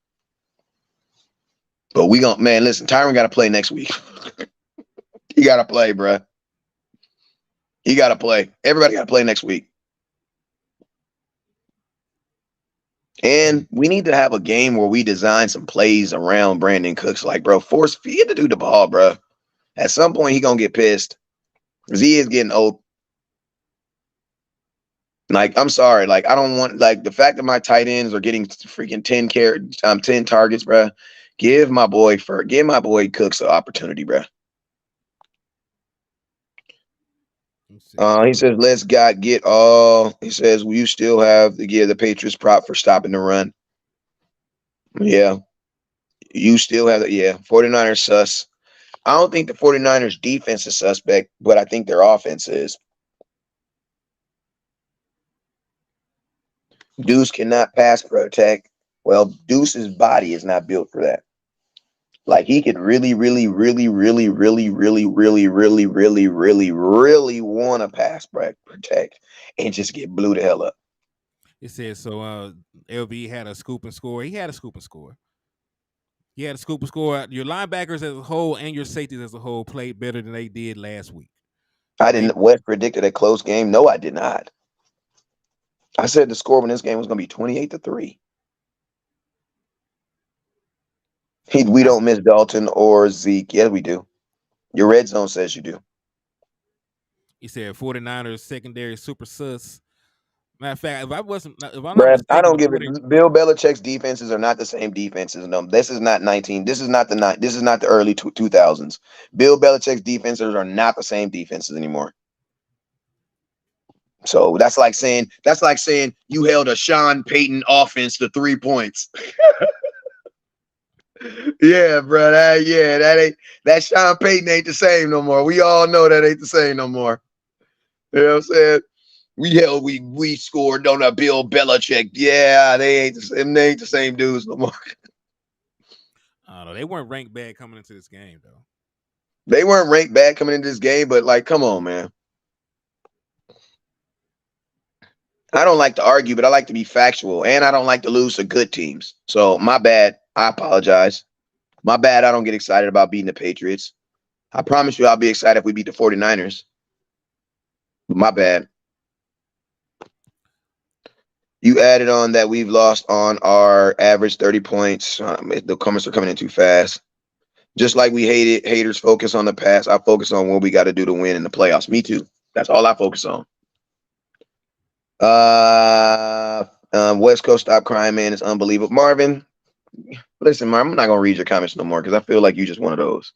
But man, listen, Tyron got to play next week. He got to play, bro. He got to play. Everybody got to play next week. And we need to have a game where we design some plays around Brandon Cooks. Like, bro, feed the dude the ball, bro. At some point, he going to get pissed. Because he is getting old. Like, I'm sorry. Like, I don't want, like, the fact that my tight ends are getting freaking 10 targets, bro. Give my boy Cooks an opportunity, bro. He says, let's get all. He says, well, you still have to give the Patriots prop for stopping the run. Yeah. You still have it. Yeah. 49ers sus. I don't think the 49ers defense is suspect, but I think their offense is. Deuce cannot pass protect. Well, Deuce's body is not built for that. Like he could really, really, really, really, really, really, really, really, really, really, really want to pass protect and just get blew the hell up. It says so. LB had a scoop and score. He had a scoop and score. He had a scoop and score. Your linebackers as a whole and your safeties as a whole played better than they did last week. I didn't. Wes predicted a close game. No, I did not. I said the score in this game was going to be 28-3. We don't miss Dalton or Zeke. Yeah, we do. Your red zone says you do. He said 49ers secondary super sus. Matter of fact, if I'm not Brad, mistaken, I don't give it. Bill Belichick's defenses are not the same defenses. No, this is not 19. This is not the early 2000s. Bill Belichick's defenses are not the same defenses anymore. So that's like saying you held a Sean Payton offense to 3 points. Yeah, bro. That Sean Payton ain't the same no more. We all know that ain't the same no more. You know what I'm saying? We scored on a Bill Belichick. Yeah, they ain't the same dudes no more. I don't know. They weren't ranked bad coming into this game though. They weren't ranked bad coming into this game, but like, come on, man. I don't like to argue, but I like to be factual, and I don't like to lose to good teams. So my bad. I apologize. My bad. I don't get excited about beating the Patriots. I promise you I'll be excited if we beat the 49ers. My bad. You added on that we've lost on our average 30 points. The comments are coming in too fast. Just like we haters focus on the past, I focus on what we got to do to win in the playoffs. Me too. That's all I focus on. West Coast, stop crying, man. It's unbelievable. Marvin, listen, Marvin, I'm not gonna read your comments no more because I feel like you just one of those.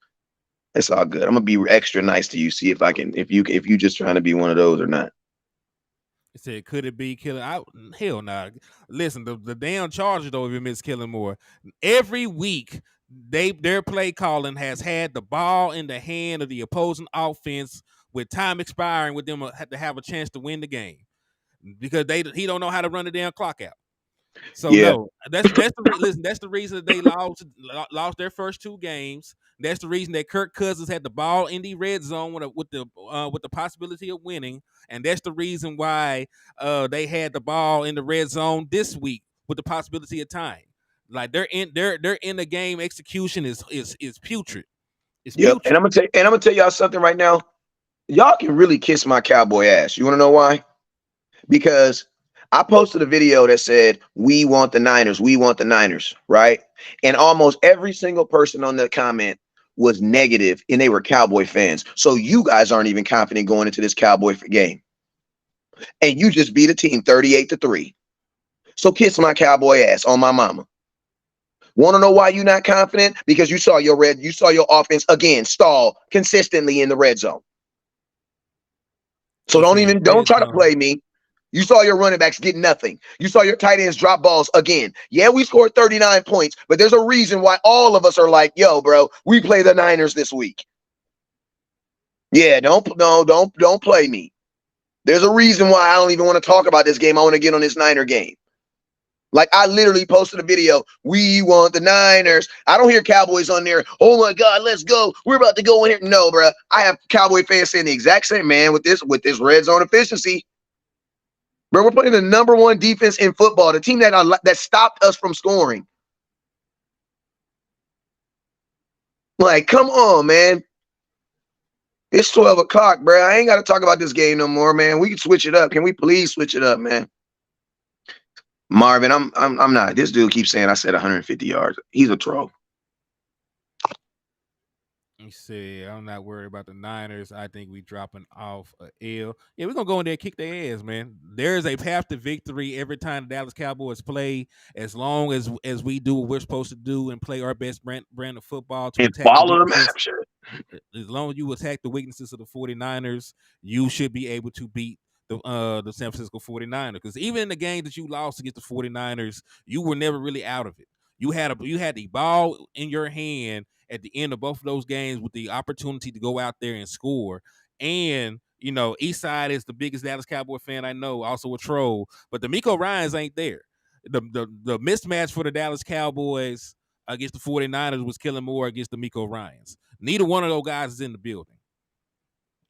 It's all good. I'm gonna be extra nice to you. See if I can, if you just trying to be one of those or not. It said, could it be Killer? Hell no. Nah. Listen, the damn Chargers don't even miss Killing more. Every week, their play calling has had the ball in the hand of the opposing offense with time expiring with them to have a chance to win the game because he don't know how to run the damn clock out. So yeah. No, that's the reason that they lost their first 2 games. That's the reason that Kirk Cousins had the ball in the red zone with the possibility of winning, and that's the reason why they had the ball in the red zone this week with the possibility of tying. Like they're in the game execution is putrid. It's putrid. And I'm gonna tell y'all something right now. Y'all can really kiss my cowboy ass. You want to know why? Because I posted a video that said, we want the Niners, right? And almost every single person on the comment was negative, and they were Cowboy fans. So you guys aren't even confident going into this Cowboy game. And you just beat a team 38-3. So kiss my cowboy ass on my mama. Want to know why you're not confident? Because you saw your offense again stall consistently in the red zone. So don't try to play me. You saw your running backs get nothing. You saw your tight ends drop balls again. Yeah, we scored 39 points, but there's a reason why all of us are like, yo, bro, we play the Niners this week. Yeah, don't play me. There's a reason why I don't even want to talk about this game. I want to get on this Niner game. Like, I literally posted a video. We want the Niners. I don't hear Cowboys on there. Oh my God, let's go. We're about to go in here. No, bro. I have Cowboy fans saying the exact same, man, with this red zone efficiency. Bro, we're playing the number 1 defense in football, the team that stopped us from scoring. Like, come on, man. It's 12 o'clock, bro. I ain't got to talk about this game no more, man. We can switch it up. Can we please switch it up, man? Marvin, I'm not. This dude keeps saying I said 150 yards. He's a troll. He said, I'm not worried about the Niners. I think we dropping off a L. Yeah, we're gonna go in there and kick their ass, man. There is a path to victory every time the Dallas Cowboys play, as long as we do what we're supposed to do and play our best brand of football to And attack the follow the weaknesses. map, sure. As long as you attack the weaknesses of the 49ers, you should be able to beat the San Francisco 49ers. Because even in the game that you lost against the 49ers, you were never really out of it. You had the ball in your hand at the end of both of those games with the opportunity to go out there and score. And Eastside is the biggest Dallas Cowboy fan I know, also a troll. But the Miko Ryans ain't there. The mismatch for the Dallas Cowboys against the 49ers was Kellen Moore against the Miko Ryans. Neither one of those guys is in the building.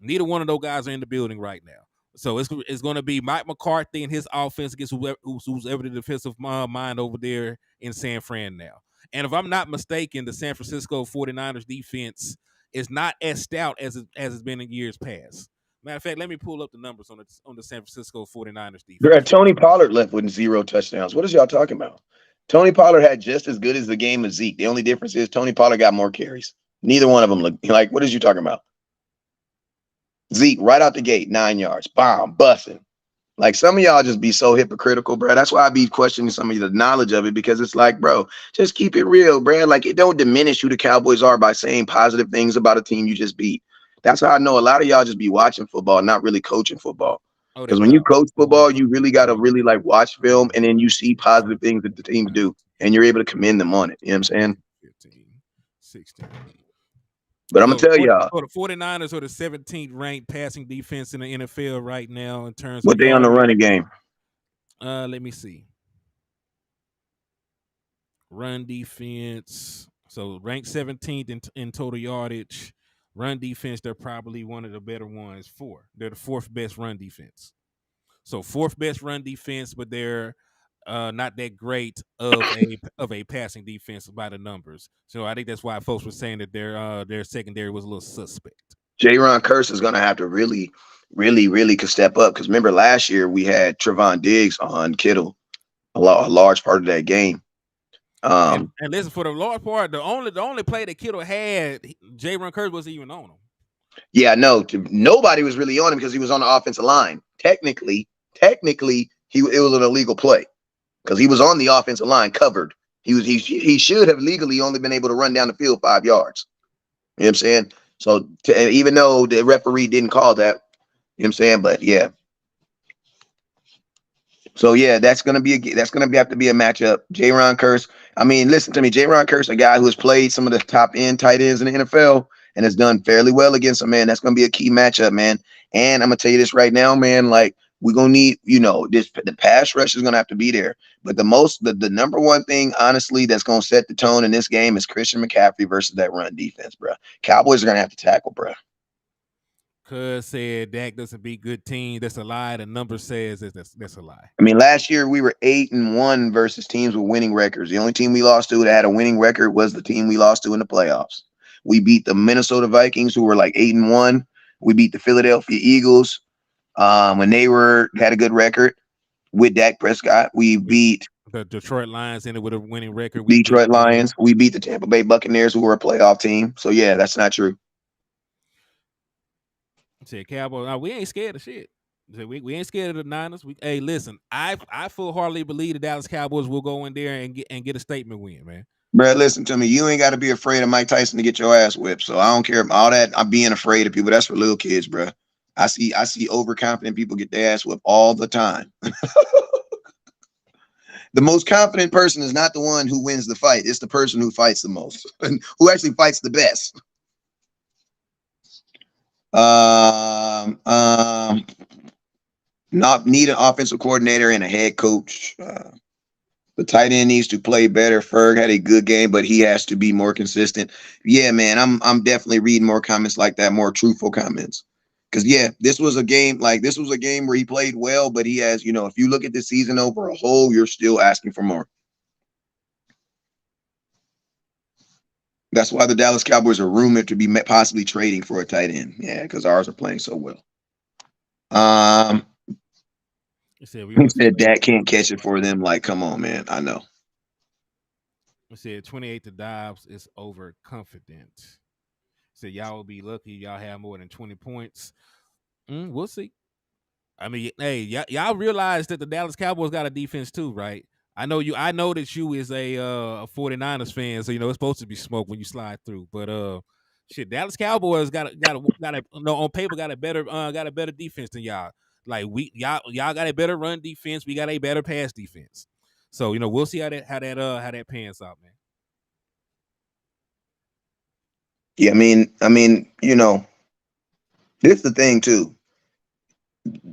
Neither one of those guys are in the building right now. So it's going to be Mike McCarthy and his offense against who's ever the defensive mind over there in San Fran now. And if I'm not mistaken, the San Francisco 49ers defense is not as stout as it's been in years past. Matter of fact, let me pull up the numbers on the San Francisco 49ers defense. Tony Pollard left with 0 touchdowns. What is y'all talking about? Tony Pollard had just as good as the game as Zeke. The only difference is Tony Pollard got more carries. Neither one of them look like, what is you talking about? Zeke, right out the gate, 9 yards. Bomb, busting. Like, some of y'all just be so hypocritical, bro. That's why I be questioning some of the knowledge of it, because it's like, bro, just keep it real, bro. Like, it don't diminish who the Cowboys are by saying positive things about a team you just beat. That's how I know a lot of y'all just be watching football, not really coaching football. Oh, Because they when you dropped coach football, 4, you really got to 3, really like watch film, and then you 5, see 6, positive things that the teams do, and you're able to commend them on it. You know what I'm saying? 15, 16. But I'm going So to tell y'all, the 49ers are the 17th ranked passing defense in the NFL right now in terms of what they on the yardage. running game? Let me see. Run defense. So ranked 17th in total yardage. Run defense, they're probably one of the better ones. They're the 4th best run defense. So 4th best run defense, but they're not that great of a passing defense by the numbers. So I think that's why folks were saying that their secondary was a little suspect. J-Ron Curse is going to have to really, really, really step up. Because remember, last year we had Trevon Diggs on Kittle a large part of that game. And listen, for the large part, the only play that Kittle had, J-Ron Curse wasn't even on him. Yeah, no, nobody was really on him because he was on the offensive line. Technically, it was an illegal play because he was on the offensive line covered. He should have legally only been able to run down the field 5 yards. You know what I'm saying? So even though the referee didn't call that, you know what I'm saying? But yeah. So yeah, that's gonna have to be a matchup. J-Ron Curse. I mean, listen to me, J-Ron Curse, a guy who has played some of the top end tight ends in the NFL and has done fairly well against him, man. That's gonna be a key matchup, man. And I'm gonna tell you this right now, man. Like, we're gonna need, the pass rush is gonna have to be there. But the number one thing, honestly, that's gonna set the tone in this game is Christian McCaffrey versus that run defense, bro. Cowboys are gonna have to tackle, bro. Cuz said Dak doesn't beat good teams. That's a lie. The number says that's a lie. I mean, last year we were 8-1 versus teams with winning records. The only team we lost to that had a winning record was the team we lost to in the playoffs. We beat the Minnesota Vikings, who were like 8-1. We beat the Philadelphia Eagles when they had a good record with Dak Prescott. We beat The Detroit Lions ended with a winning record. We beat Detroit them. Lions. We beat the Tampa Bay Buccaneers, who were a playoff team. So yeah, that's not true. Said Cowboys. No, we ain't scared of shit. We ain't scared of the Niners. Hey, listen, I full heartedly believe the Dallas Cowboys will go in there and get a statement win, man. Bro, listen to me. You ain't got to be afraid of Mike Tyson to get your ass whipped. So I don't care all that. I'm being afraid of people. That's for little kids, bro. I see overconfident people get their ass whipped all the time. The most confident person is not the one who wins the fight. It's the person who fights the most and who actually fights the best. Not need an offensive coordinator and a head coach. The tight end needs to play better. Ferg had a good game, but he has to be more consistent. Yeah, man, I'm definitely reading more comments like that, more truthful comments. Because yeah, this was a game where he played well, but he has, if you look at the season over a whole, you're still asking for more. That's why the Dallas Cowboys are rumored to be possibly trading for a tight end. Yeah, because ours are playing so well. Um, He said we he must said trade. Dak can't catch it for them. Like, come on, man. I know. He said 28 to Dobbs is overconfident. Said y'all will be lucky y'all have more than 20 points. We'll see. I mean, hey, y'all realize that the Dallas Cowboys got a defense too, right? I know you. I know that you is a 49ers fan, so you know it's supposed to be smoke when you slide through. But shit, Dallas Cowboys got a no on paper got a better defense than y'all. Like y'all got a better run defense. We got a better pass defense. So you know we'll see how that pans out, man. Yeah, I mean, this is the thing too.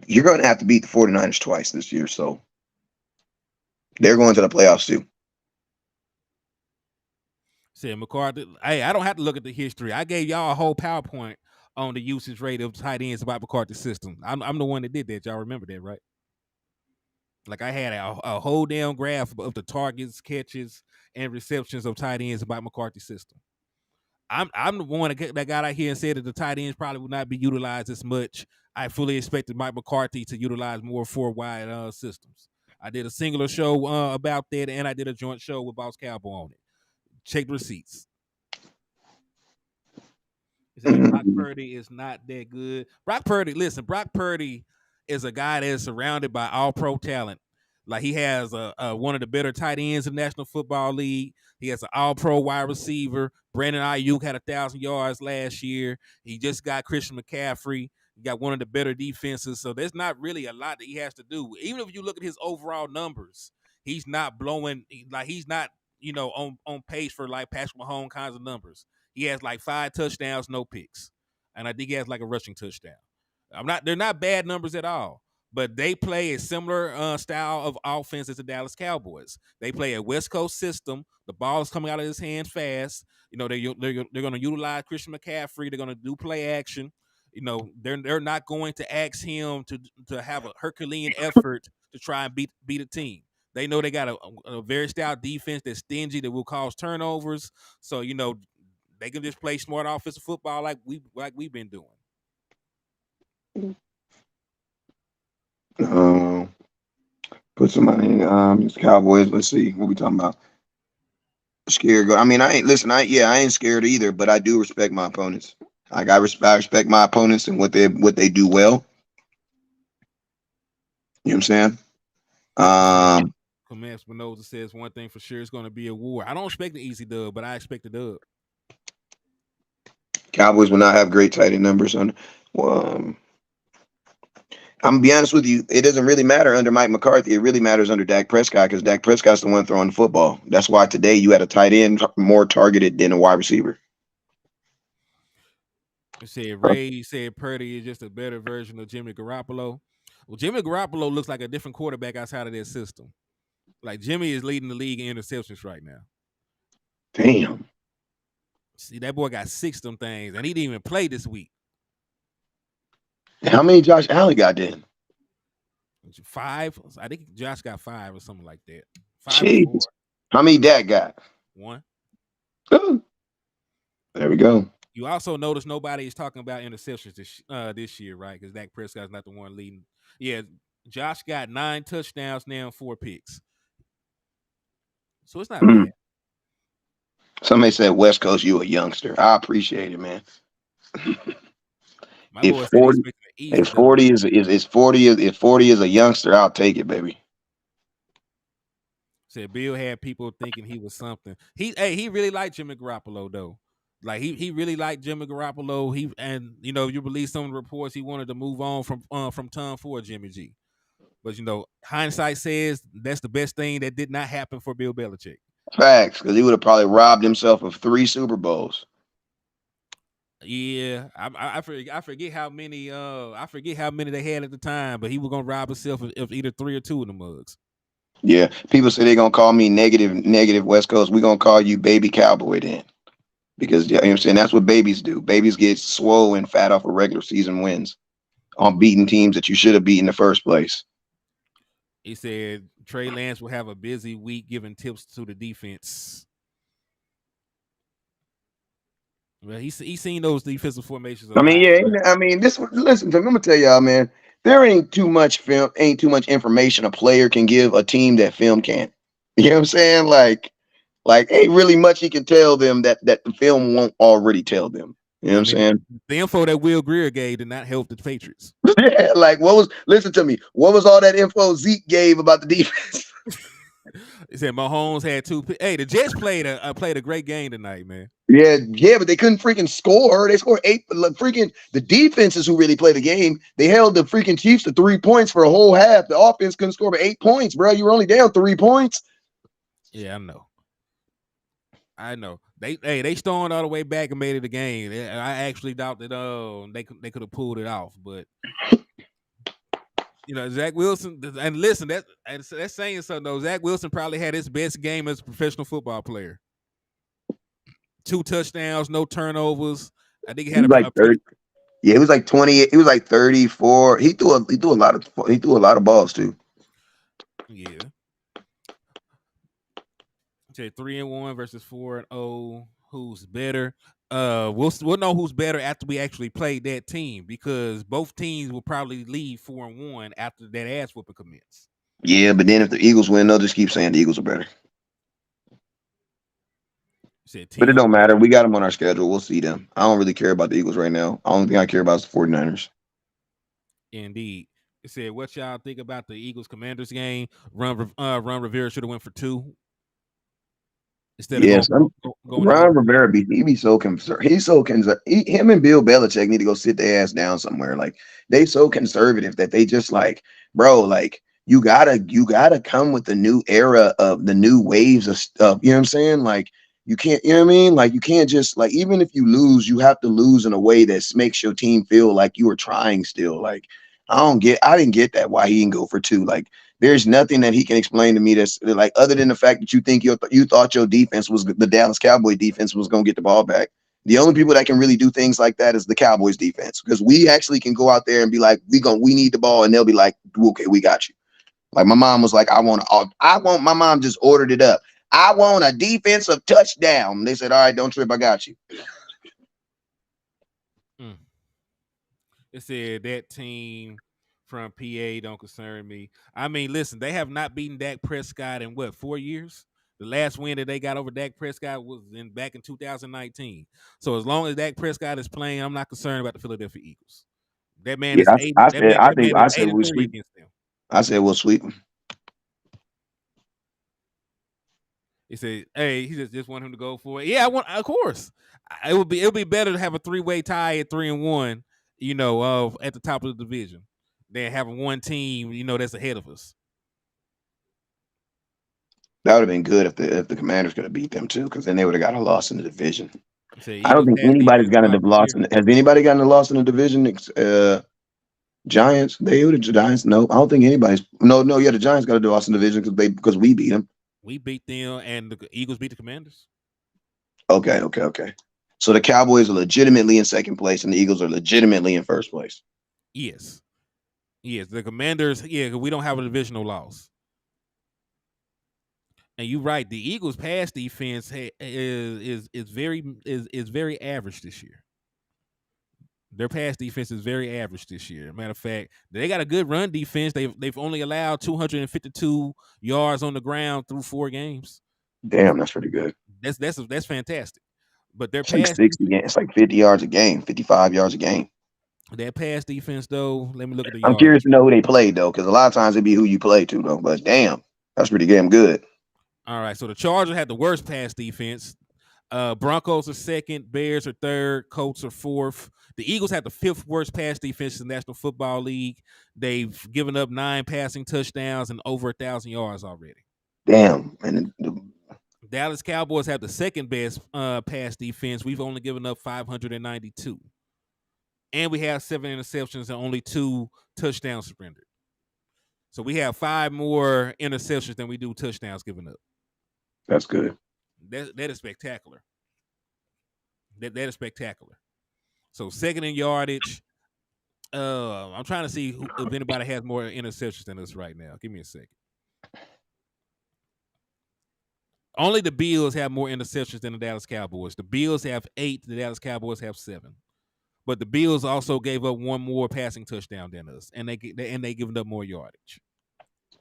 You're going to have to beat the 49ers twice this year, so they're going to the playoffs too. Said McCarthy. Hey, I don't have to look at the history. I gave y'all a whole PowerPoint on the usage rate of tight ends about McCarthy's system. I'm the one that did that. Y'all remember that, right? Like I had a whole damn graph of the targets, catches, and receptions of tight ends about McCarthy's system. I'm the one that got out here and said that the tight ends probably would not be utilized as much. I fully expected Mike McCarthy to utilize more four wide systems. I did a singular show about that, and I did a joint show with Boss Cowboy on it. Check the receipts. He said Brock Purdy is not that good. Brock Purdy, listen, Brock Purdy is a guy that is surrounded by all pro talent. Like he has one of the better tight ends in the National Football League. He has an all pro wide receiver. Brandon Ayuk had 1,000 yards last year. He just got Christian McCaffrey. He got one of the better defenses. So there's not really a lot that he has to do. Even if you look at his overall numbers, he's not blowing like he's not, on pace for like Patrick Mahomes kinds of numbers. He has like 5 touchdowns, no picks. And I think he has like a rushing touchdown. They're not bad numbers at all, but they play a similar style of offense as the Dallas Cowboys. They play a West Coast system. The ball is coming out of his hands fast. They're going to utilize Christian McCaffrey. They're going to do play action. They're not going to ask him to have a Herculean effort to try and beat a team. They know they got a very stout defense that's stingy that will cause turnovers. So they can just play smart offensive football like we've been doing. Put somebody in Cowboys. Let's see what we talking about. Scared? I mean, I ain't listen. I ain't scared either, but I do respect my opponents. Like I respect my opponents and what they do well. You know what I'm saying? Um, Command Spinoza says one thing for sure: it's going to be a war. I don't expect an easy dub, but I expect a dub. Cowboys will not have great tight end numbers on. Well, I'm gonna be honest with you. It doesn't really matter under Mike McCarthy. It really matters under Dak Prescott because Dak Prescott's the one throwing the football. That's why today you had a tight end more targeted than a wide receiver. Ray said Purdy is just a better version of Jimmy Garoppolo. Well, Jimmy Garoppolo looks like a different quarterback outside of their system. Like Jimmy is leading the league in interceptions right now. Damn. See, that boy got 6 of them things, and he didn't even play this week. How many Josh Allen got then? 5. I think Josh got 5 or something like that. 5 Jeez. or 4. How many Dak got? 1. Ooh. There we go. You also notice nobody is talking about interceptions this year, right? Because Dak Prescott's not the one leading. Yeah, Josh got 9 touchdowns now and 4 picks. So it's not bad. Somebody said West Coast, you a youngster. I appreciate it, man. My boy said he's expecting an easy if 40 is 40 is a youngster, I'll take it, baby. Said Bill had people thinking he was something. He really liked Jimmy Garoppolo though. Like he really liked Jimmy Garoppolo. You released some reports he wanted to move on from Tom Ford, Jimmy G. But hindsight says that's the best thing that did not happen for Bill Belichick. Facts, because he would have probably robbed himself of 3 Super Bowls. Yeah, I forget how many they had at the time, but he was gonna rob himself of either 3 or 2 of the mugs. Yeah, people say they're gonna call me negative West Coast. We're gonna call you Baby Cowboy then, because you know what I'm saying that's what babies do. Babies get swole and fat off of regular season wins on beating teams that you should have beat in the first place. He said Trey Lance will have a busy week giving tips to the defense. Well, he's seen those defensive formations a I mean, lot. yeah. I mean, this. Listen to me. I'm gonna tell y'all, man. There ain't too much film, ain't too much information a player can give a team that film can't. You know what I'm saying? Like ain't really much he can tell them that the film won't already tell them. You know what I I'm mean, saying? the info that Will Greer gave did not help the Patriots. Yeah, like what was? Listen to me. What was all that info Zeke gave about the defense? He said Mahomes had two. Hey, the Jets played a great game tonight, man. Yeah, but they couldn't freaking score. They scored eight. Like, freaking the defenses who really played the game. They held the freaking Chiefs to 3 points for a whole half. The offense couldn't score but 8 points, bro. You were only down 3 points. Yeah, I know. I know. They stormed all the way back and made it a game. I actually doubt that they could have pulled it off, but Zach Wilson, and listen, that's saying something though. Zach Wilson probably had his best game as a professional football player. 2 touchdowns, no turnovers. I think he He had was like a pretty 30. Yeah, he was like 20. He was like 34. He threw a lot of balls too. yeah. Okay, 3-1 versus 4-0. Who's better? We'll know who's better after we actually play that team because both teams will probably leave 4-1 after that ass whooping commence. Yeah, but then if the Eagles win, they'll just keep saying the Eagles are better. Said But it teams don't will matter. We got them on our schedule. We'll see them. I don't really care about the Eagles right now. The only thing I care about is the 49ers. indeed. It said, "What y'all think about the Eagles Commanders game? Ron Rivera should have went for 2 instead of Yes, going to Ron overtime." Rivera he be so concerned. He's so concerned. Him and Bill Belichick need to go sit their ass down somewhere. Like they so conservative that they just like, bro, like you gotta come with the new era of the new waves of stuff. You know what I'm saying? Like you can't, you know what I mean? Like you can't just like even if you lose, you have to lose in a way that makes your team feel like you are trying still. Like I didn't get that why he didn't go for 2. Like there's nothing that he can explain to me that's like other than the fact that you think you thought your defense was the Dallas Cowboy defense was going to get the ball back. The only people that can really do things like that is the Cowboys defense because we actually can go out there and be like we need the ball and they'll be like okay we got you. Like my mom was like my mom just ordered it up. I want a defensive touchdown. They said all right don't trip I got you. Mm. It said that team from PA don't concern me. I mean, listen, they have not beaten Dak Prescott in what 4 years. The last win that they got over Dak Prescott was back in 2019. So as long as Dak Prescott is playing, I'm not concerned about the Philadelphia Eagles. That man Yeah, is eight. I That said man. That man is I said eight and we 3 sweep. against them. I said we'll sweep them. He said, "Hey, he just want him to go for it. Yeah, I want. Of course, it'll be better to have a 3-way tie at 3-1. At the top of the division, than having one team. That's ahead of us. That would have been good if the Commanders could have beat them too, because then they would have got a loss in the division. He said I don't Eagles think pass anybody's defense gotten a squad this loss. year. Has anybody gotten a loss in the division? Giants. They were the Giants. No, I don't think anybody's. No, no. Yeah, the Giants got a loss in the division because we beat them. We beat them, and the Eagles beat the Commanders. Okay. So the Cowboys are legitimately in second place, and the Eagles are legitimately in first place. Yes, the Commanders. Yeah, 'cause we don't have a divisional loss. And you're right. The Eagles' pass defense is very average this year. Their pass defense is very average this year. Matter of fact, they got a good run defense. They've only allowed 252 yards on the ground through 4 games. Damn, that's pretty good. That's fantastic. But their It's like pass 60 defense, games. It's like 50 yards a game, 55 yards a game. though, let me look at the I'm curious yardage. to know who they played though, because a lot of times it'd be who you play to though. But damn, that's pretty damn good. All right, so the Chargers had the worst pass defense. Broncos are second, Bears are third, Colts are fourth. The Eagles have the 5th worst pass defense in the National Football League. They've given up 9 passing touchdowns and over 1,000 yards already. Damn, and Dallas Cowboys have the 2nd best pass defense. We've only given up 592, and we have 7 interceptions and only 2 touchdowns surrendered. So we have 5 more interceptions than we do touchdowns given up. that's good. That is spectacular. That is spectacular. So 2nd in yardage. I'm trying to see if anybody has more interceptions than us right now. Give me a second. Only the Bills have more interceptions than the Dallas Cowboys. The Bills have 8. The Dallas Cowboys have 7. But the Bills also gave up one more passing touchdown than us, and they giving up more yardage.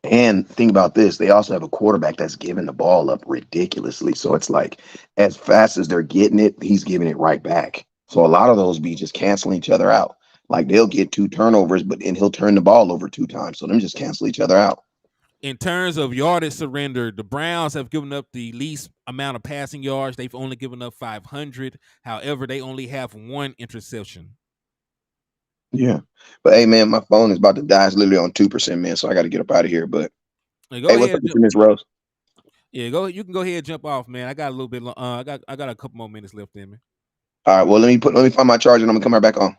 And think about this. They also have a quarterback that's giving the ball up ridiculously. So it's like as fast as they're getting it, he's giving it right back. So a lot of those be just canceling each other out. Like they'll get 2 turnovers, but then he'll turn the ball over 2 times. So them just cancel each other out. In terms of yardage surrender, the Browns have given up the least amount of passing yards. They've only given up 500. However, they only have 1 interception. Yeah. But hey, man, my phone is about to die. It's literally on 2%, man. So I got to get up out of here. But Hey, what's up with Miss Rose? Yeah, go. You can go ahead and jump off, man. I got a little bit. I got a couple more minutes left in me. All right. Well, let me find my charger and I'm gonna come right back on.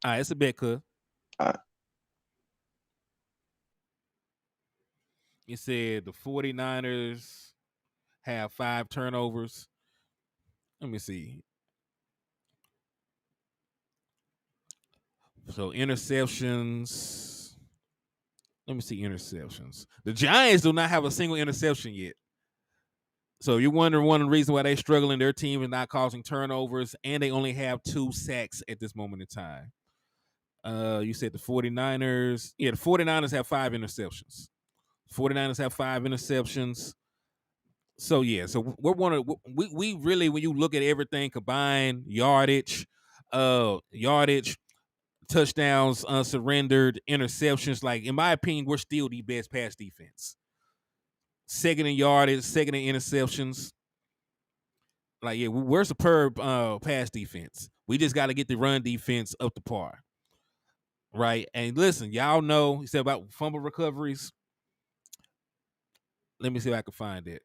All right, it's a bet, cuz. All right. It said the 49ers have 5 turnovers. Let me see. So interceptions. Let me see interceptions. The Giants do not have a single interception yet. So you're wondering one of the reasons why they're struggling. Their team is not causing turnovers, and they only have 2 sacks at this moment in time. You said the 49ers. Yeah, the 49ers have 5 interceptions. 49ers have 5 interceptions. So yeah, so we're one of we really, when you look at everything combined, yardage, touchdowns, surrendered, interceptions, like in my opinion, we're still the best pass defense. Second in yardage, second in interceptions. Like, yeah, we're superb pass defense. We just got to get the run defense up to par. Right? And listen, y'all know, he said about fumble recoveries. Let me see if I can find it.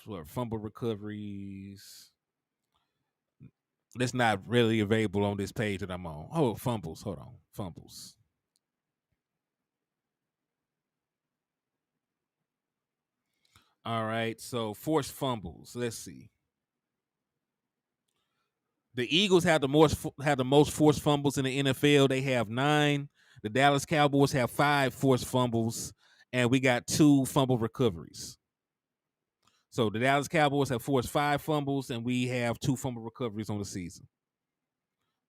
For fumble recoveries. That's not really available on this page that I'm on. Oh, fumbles. Hold on. Fumbles. All right. So forced fumbles. Let's see. The Eagles have the most forced fumbles in the NFL. They have 9. The Dallas Cowboys have 5 forced fumbles, and we got 2 fumble recoveries. So the Dallas Cowboys have forced 5 fumbles, and we have 2 fumble recoveries on the season.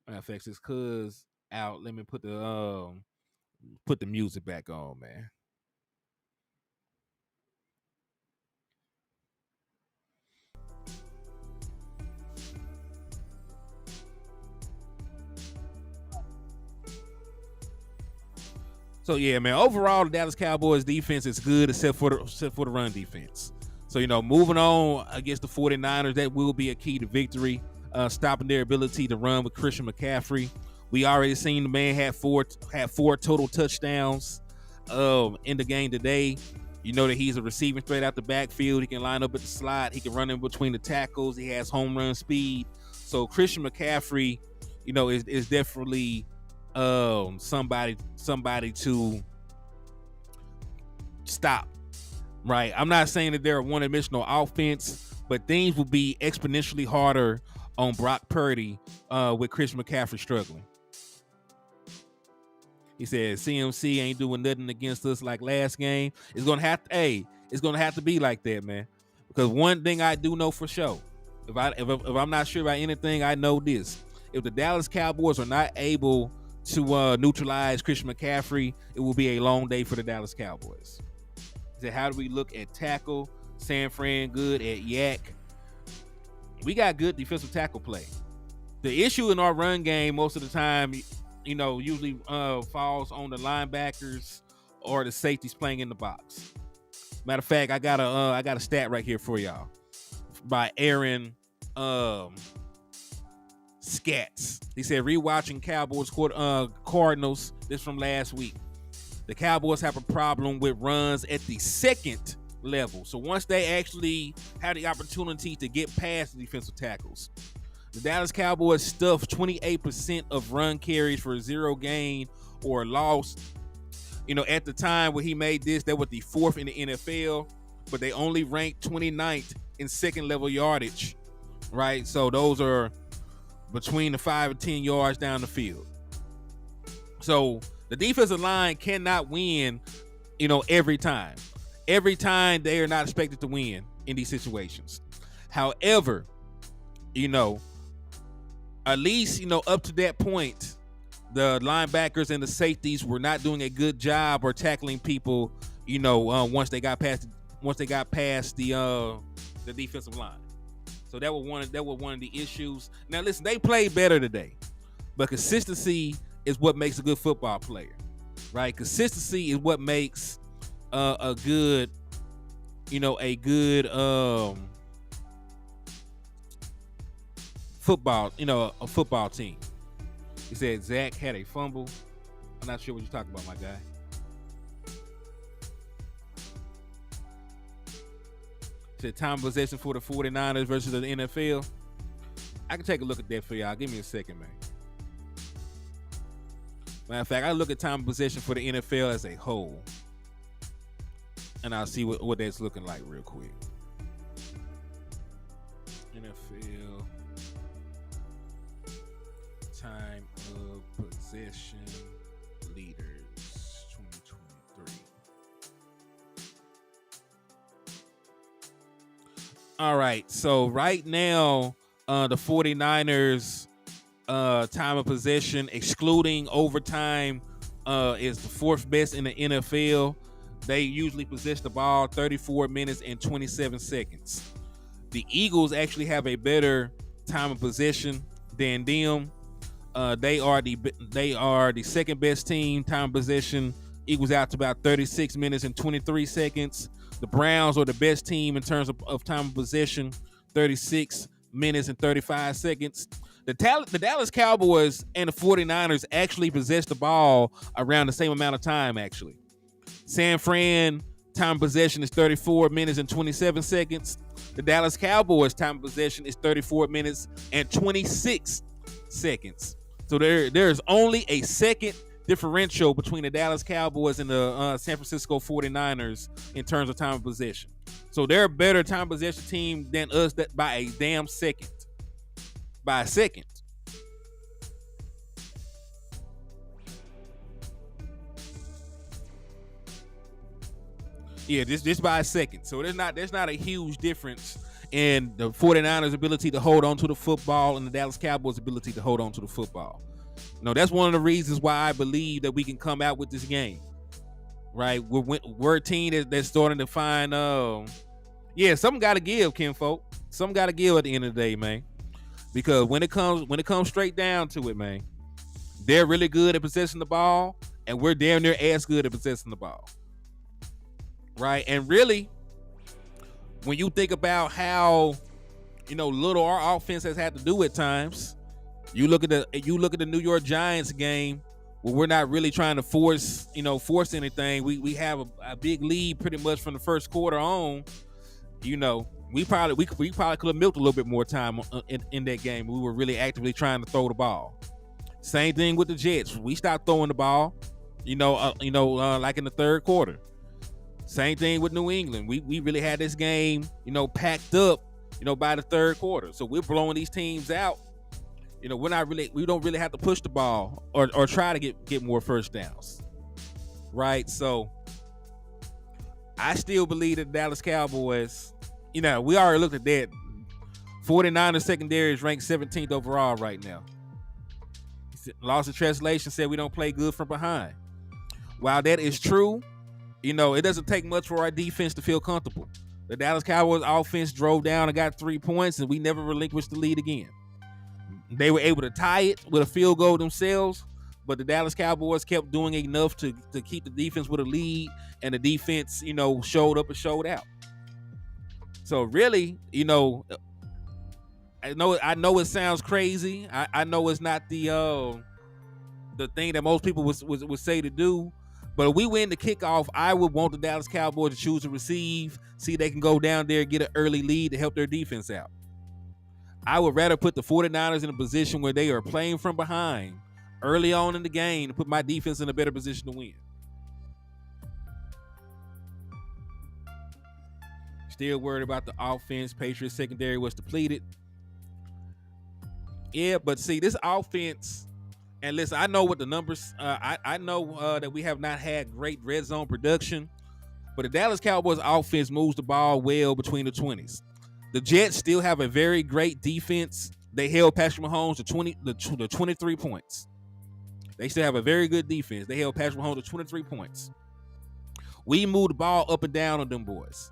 Matter of fact, this cuz out. Let me put the music back on, man. So yeah, man. Overall, the Dallas Cowboys defense is good, except for the run defense. So, moving on against the 49ers, that will be a key to victory. Stopping their ability to run with Christian McCaffrey. We already seen the man had four total touchdowns in the game today. You know that he's a receiving threat out the backfield. He can line up at the slot. He can run in between the tackles. He has home run speed. So Christian McCaffrey, is definitely somebody to stop. Right. I'm not saying that they're a one-dimensional offense, but things will be exponentially harder on Brock Purdy with Christian McCaffrey struggling. He said CMC ain't doing nothing against us like last game. It's gonna have to be like that, man. Because one thing I do know for sure, if I'm not sure about anything, I know this: if the Dallas Cowboys are not able to neutralize Christian McCaffrey, it will be a long day for the Dallas Cowboys. He said, how do we look at tackle? San Fran good at yak. We got good defensive tackle play. The issue in our run game most of the time, usually falls on the linebackers or the safeties playing in the box. Matter of fact, I got a stat right here for y'all by Aaron Scats. He said, rewatching Cowboys Cardinals, this from last week. The Cowboys have a problem with runs at the second level. So once they actually have the opportunity to get past the defensive tackles, the Dallas Cowboys stuffed 28% of run carries for 0 gain or loss. At the time when he made this, they were the 4th in the NFL, but they only ranked 29th in second level yardage, right? So those are between the 5 and 10 yards down the field. So the defensive line cannot win, every time. every time they are not expected to win in these situations. However, at least, up to that point, the linebackers and the safeties were not doing a good job or tackling people, once they got past the defensive line. So that was one of the issues. Now listen, they played better today, but consistency is what makes a good football player, right? Consistency is what makes a good football, a football team. He said Zach had a fumble. I'm not sure what you're talking about, my guy. He said time of possession for the 49ers versus the NFL. I can take a look at that for y'all. Give me a second, man. Matter of fact, I look at time of possession for the NFL as a whole, and I'll see what that's looking like real quick. NFL time of possession leaders 2023. All right, so right now, the 49ers time of possession, excluding overtime, is the fourth best in the NFL. They usually possess the ball 34 minutes and 27 seconds. The Eagles actually have a better time of possession than them. They are the second best team. Time of possession equals out to about 36 minutes and 23 seconds. The Browns are the best team in terms of time of possession, 36 minutes and 35 seconds. The Dallas Cowboys and the 49ers actually possess the ball around the same amount of time, actually. San Fran time of possession is 34 minutes and 27 seconds. The Dallas Cowboys time of possession is 34 minutes and 26 seconds. So there's only a second differential between the Dallas Cowboys and the San Francisco 49ers in terms of time of possession. So they're a better time of possession team than us by a damn second. By a second. Yeah, just by a second. So there's not a huge difference in the 49ers' ability to hold on to the football and the Dallas Cowboys' ability to hold on to the football. That's one of the reasons why I believe that we can come out with this game. Right? We're a team that's starting to find something gotta give, kinfolk. Something gotta give at the end of the day, man. Because when it comes straight down to it, man, they're really good at possessing the ball, and we're damn near as good at possessing the ball. Right? And really, when you think about how little our offense has had to do at times, you look at the New York Giants game where we're not really trying to force anything. We have a big lead pretty much from the first quarter on. We probably could have milked a little bit more time in that game. We were really actively trying to throw the ball. Same thing with the Jets. We stopped throwing the ball, like in the third quarter. Same thing with New England. We really had this game, packed up, by the third quarter. So we're blowing these teams out. We don't really have to push the ball or try to get more first downs. Right? So I still believe that the Dallas Cowboys, we already looked at that. 49ers secondary is ranked 17th overall right now. Lost in translation said we don't play good from behind. While that is true, it doesn't take much for our defense to feel comfortable. The Dallas Cowboys offense drove down and got 3 points, and we never relinquished the lead again. They were able to tie it with a field goal themselves, but the Dallas Cowboys kept doing enough to keep the defense with a lead, and the defense, showed up and showed out. So really, I know it sounds crazy. I know it's not the thing that most people would say to do. But if we win the kickoff, I would want the Dallas Cowboys to choose to receive, see if they can go down there and get an early lead to help their defense out. I would rather put the 49ers in a position where they are playing from behind early on in the game to put my defense in a better position to win. Still worried about the offense. Patriots secondary was depleted. Yeah, but see, this offense... And listen, I know what the numbers. I know that we have not had great red zone production, But the Dallas Cowboys offense moves the ball well between the 20s. The Jets still have a very great defense. They held Patrick Mahomes to 23 points. They still have a very good defense. They held Patrick Mahomes to 23 points. We moved the ball up and down on them boys.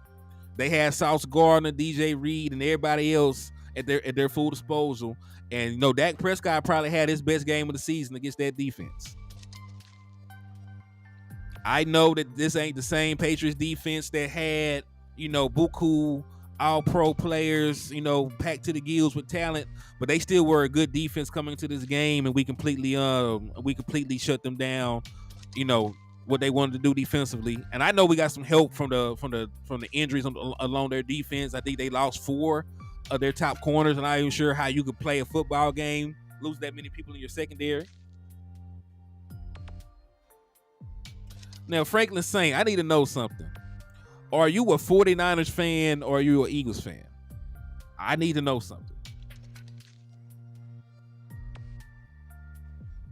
They had Sauce Gardner, DJ Reed, and everybody else at their full disposal. And you know, Dak Prescott probably had his best game of the season against that defense. I know that this ain't the same Patriots defense that had, you know, buku all-pro players, you know, packed to the gills with talent, but they still were a good defense coming into this game, and we completely shut them down, you know, what they wanted to do defensively. And I know we got some help from the injuries along their defense. I think they lost 4 of their top corners, and I'm not even sure how you could play a football game, lose that many people in your secondary. Now, Franklin Saint, I need to know something. Are you a 49ers fan or are you an Eagles fan? I need to know something.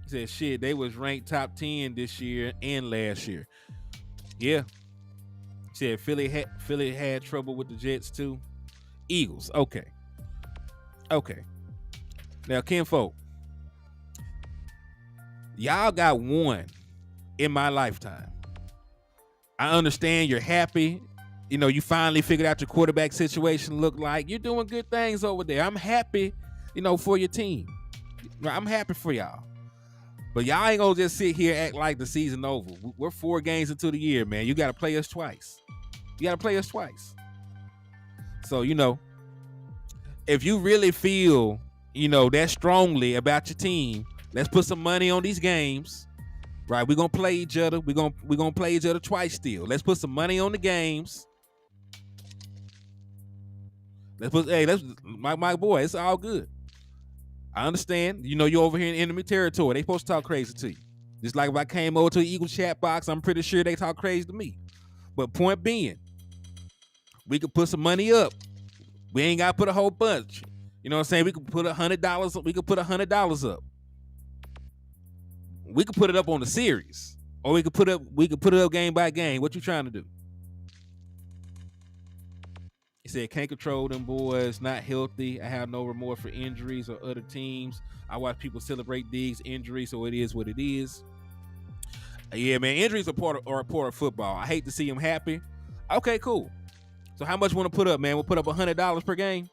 He said, shit, they was ranked top 10 this year and last year. Yeah. He said Philly had trouble with the Jets too. Eagles, okay. Okay. Now, kinfolk, y'all got one in my lifetime. I understand you're happy. You know, you finally figured out your quarterback situation look like. You're doing good things over there. I'm happy, you know, for your team. I'm happy for y'all. But y'all ain't gonna just sit here and act like the season over. We're 4 games into the year, man. You gotta play us twice. So, you know, if you really feel, you know, that strongly about your team, let's put some money on these games. Right, we're gonna play each other. We're gonna play each other twice still. Let's put some money on the games. Let's my boy, it's all good. I understand. You know, you're over here in enemy territory. They supposed to talk crazy to you. Just like if I came over to the Eagle chat box, I'm pretty sure they talk crazy to me. But point being, we could put some money up. We ain't gotta put a whole bunch. You know what I'm saying? We could put $100. We could put $100 up. We could put it up on the series, or we could put it up game by game. What you trying to do? He said, can't control them boys, not healthy. I have no remorse for injuries or other teams. I watch people celebrate these injuries, so it is what it is. Yeah, man, injuries are a part of football. I hate to see them happy. Okay, cool. So how much want to put up, man? We'll put up $100 per game.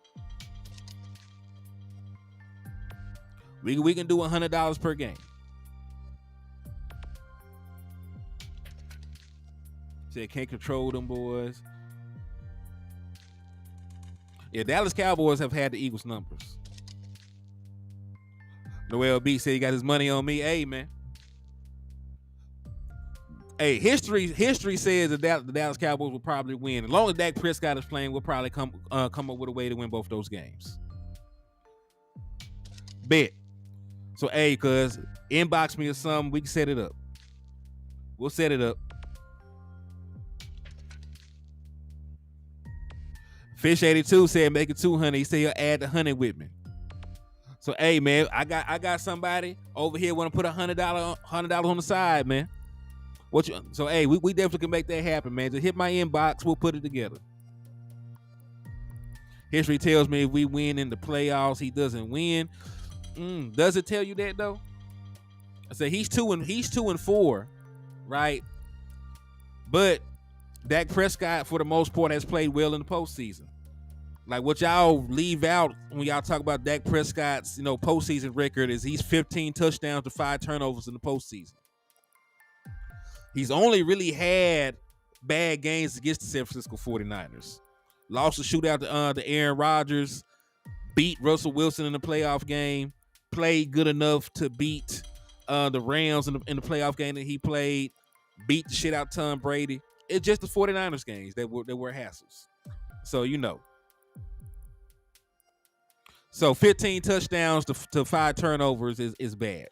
We can do $100 per game. Said can't control them boys. Yeah, Dallas Cowboys have had the Eagles numbers. Noel B said he got his money on me. Hey, man. Hey, history says that the Dallas Cowboys will probably win. As long as Dak Prescott is playing, we'll probably come up with a way to win both those games. Bet. So, hey, cuz inbox me or something. We can set it up. We'll set it up. Fish 82 said make it 200. He said he'll add the 100 with me. So hey man, I got somebody over here want to put $100 on the side, man. So hey, we definitely can make that happen, man. Just hit my inbox, we'll put it together. History tells me if we win in the playoffs, he doesn't win. Does it tell you that though? I said he's 2-4, right? But Dak Prescott, for the most part, has played well in the postseason. Like what y'all leave out when y'all talk about Dak Prescott's, you know, postseason record is he's 15 touchdowns to 5 turnovers in the postseason. He's only really had bad games against the San Francisco 49ers. Lost a shootout to Aaron Rodgers, beat Russell Wilson in the playoff game, played good enough to beat the Rams in the playoff game that he played, beat the shit out Tom Brady. It's just the 49ers games that were hassles. So, you know. So 15 touchdowns to 5 turnovers is bad.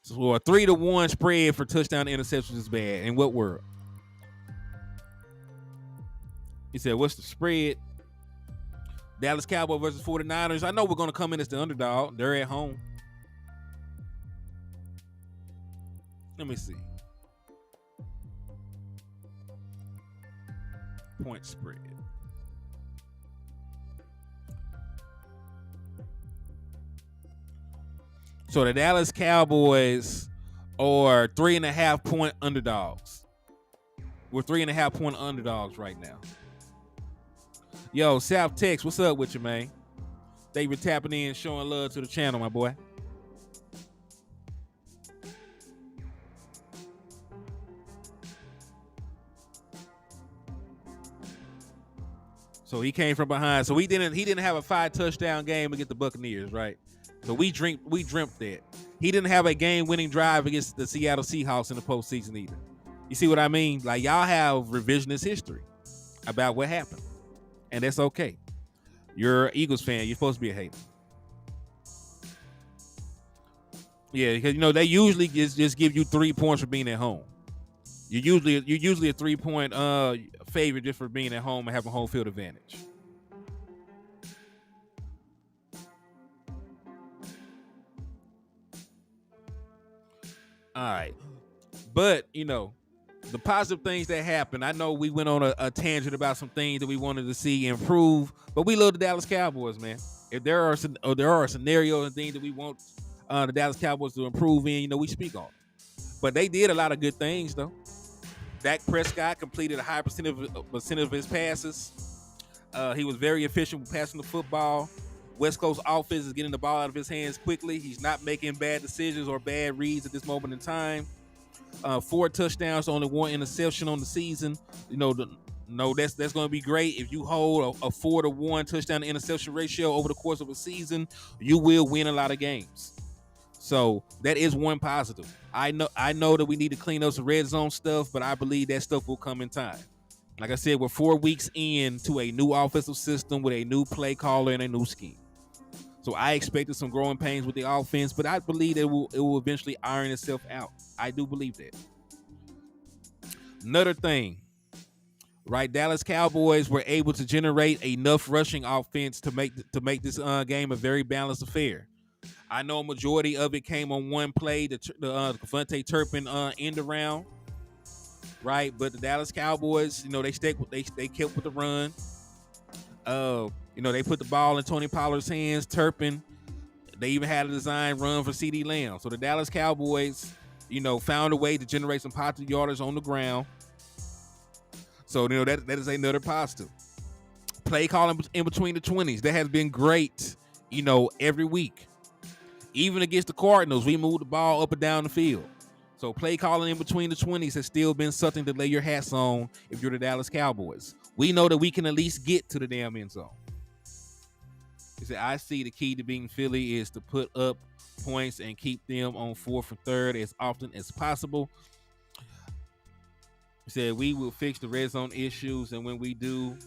So a 3-1 spread for touchdown interceptions is bad. In what world? He said, what's the spread? Dallas Cowboys versus 49ers. I know we're going to come in as the underdog. They're at home. Let me see. point spread. So the Dallas Cowboys are 3.5 point underdogs. We're 3.5 point underdogs right now. Yo, South Tex, what's up with you, man? They been tapping in, showing love to the channel, my boy. So he came from behind. So he didn't have a 5-touchdown game against the Buccaneers, right? So we dreamt that. He didn't have a game-winning drive against the Seattle Seahawks in the postseason either. You see what I mean? Like, y'all have revisionist history about what happened. And that's okay. You're an Eagles fan. You're supposed to be a hater. Yeah, because they usually just give you 3 points for being at home. You're usually a 3-point favorite just for being at home and having home field advantage. All right, but the positive things that happened. I know we went on a tangent about some things that we wanted to see improve, but we love the Dallas Cowboys, man. If there are scenarios and things that we want the Dallas Cowboys to improve in, we speak on. But they did a lot of good things, though. Dak Prescott completed a high percentage of his passes. He was very efficient with passing the football. West Coast offense is getting the ball out of his hands quickly. He's not making bad decisions or bad reads at this moment in time. 4 touchdowns, only 1 interception on the season. That's going to be great. If you hold a 4-to-1 touchdown to interception ratio over the course of a season, you will win a lot of games. So that is one positive. I know that we need to clean up some red zone stuff, but I believe that stuff will come in time. Like I said, we're 4 weeks into a new offensive system with a new play caller and a new scheme. So I expected some growing pains with the offense, but I believe it will eventually iron itself out. I do believe that. Another thing, right? Dallas Cowboys were able to generate enough rushing offense to make this game a very balanced affair. I know a majority of it came on one play, the Devontae Turpin end around, right? But the Dallas Cowboys, they kept with the run. They put the ball in Tony Pollard's hands. Turpin, they even had a design run for CeeDee Lamb. So the Dallas Cowboys, found a way to generate some positive yardage on the ground. So that is another positive. Play calling in between the 20s, that has been great. Every week. Even against the Cardinals, we moved the ball up and down the field. So play calling in between the 20s has still been something to lay your hats on if you're the Dallas Cowboys. We know that we can at least get to the damn end zone. He said, I see the key to beating Philly is to put up points and keep them on 4th and 3rd as often as possible. He said, we will fix the red zone issues, and when we do,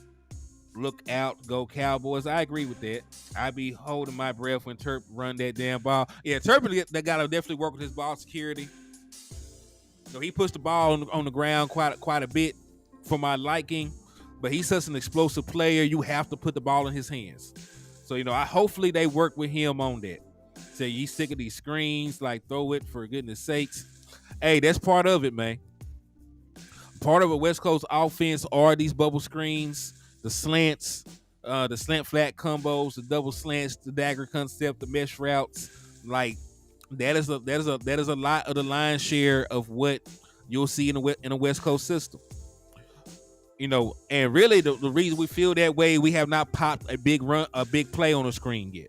look out, go Cowboys. I agree with that. I be holding my breath when Turp run that damn ball. Yeah, Turpin that got to definitely work with his ball security. So he pushed the ball on the ground quite a bit for my liking, but he's such an explosive player. You have to put the ball in his hands. So hopefully they work with him on that. Say you sick of these screens, like throw it for goodness sakes. Hey, that's part of it, man. Part of a West Coast offense are these bubble screens, the slants, the slant flat combos, the double slants, the dagger concept, the mesh routes. Like that is a lot of the lion's share of what you'll see in a West Coast system. And really the reason we feel that way, we have not popped a big play on the screen yet.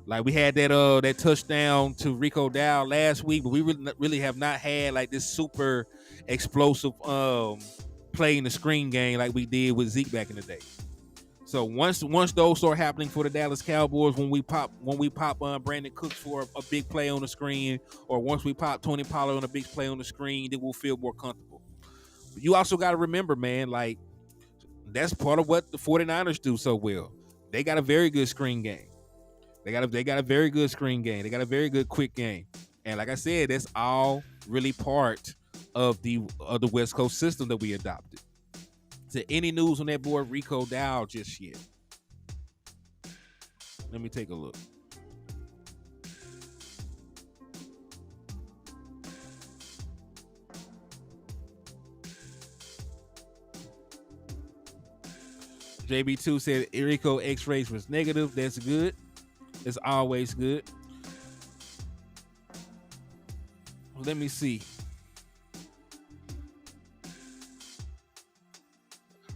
Like we had that touchdown to Rico Dow last week, but we really have not had like this super explosive play in the screen game like we did with Zeke back in the day. So once those start happening for the Dallas Cowboys, when we pop Brandon Cooks for a big play on the screen, or once we pop Tony Pollard on a big play on the screen, then we'll feel more comfortable. But you also got to remember, man, like that's part of what the 49ers do so well. They got a very good screen game. They got a very good screen game. They got a very good quick game. And like I said, that's all really part of the West Coast system that we adopted. Is there any news on that boy Rico Dow just yet? Let me take a look. JB2 said Rico X-rays was negative. That's good. It's always good. Let me see.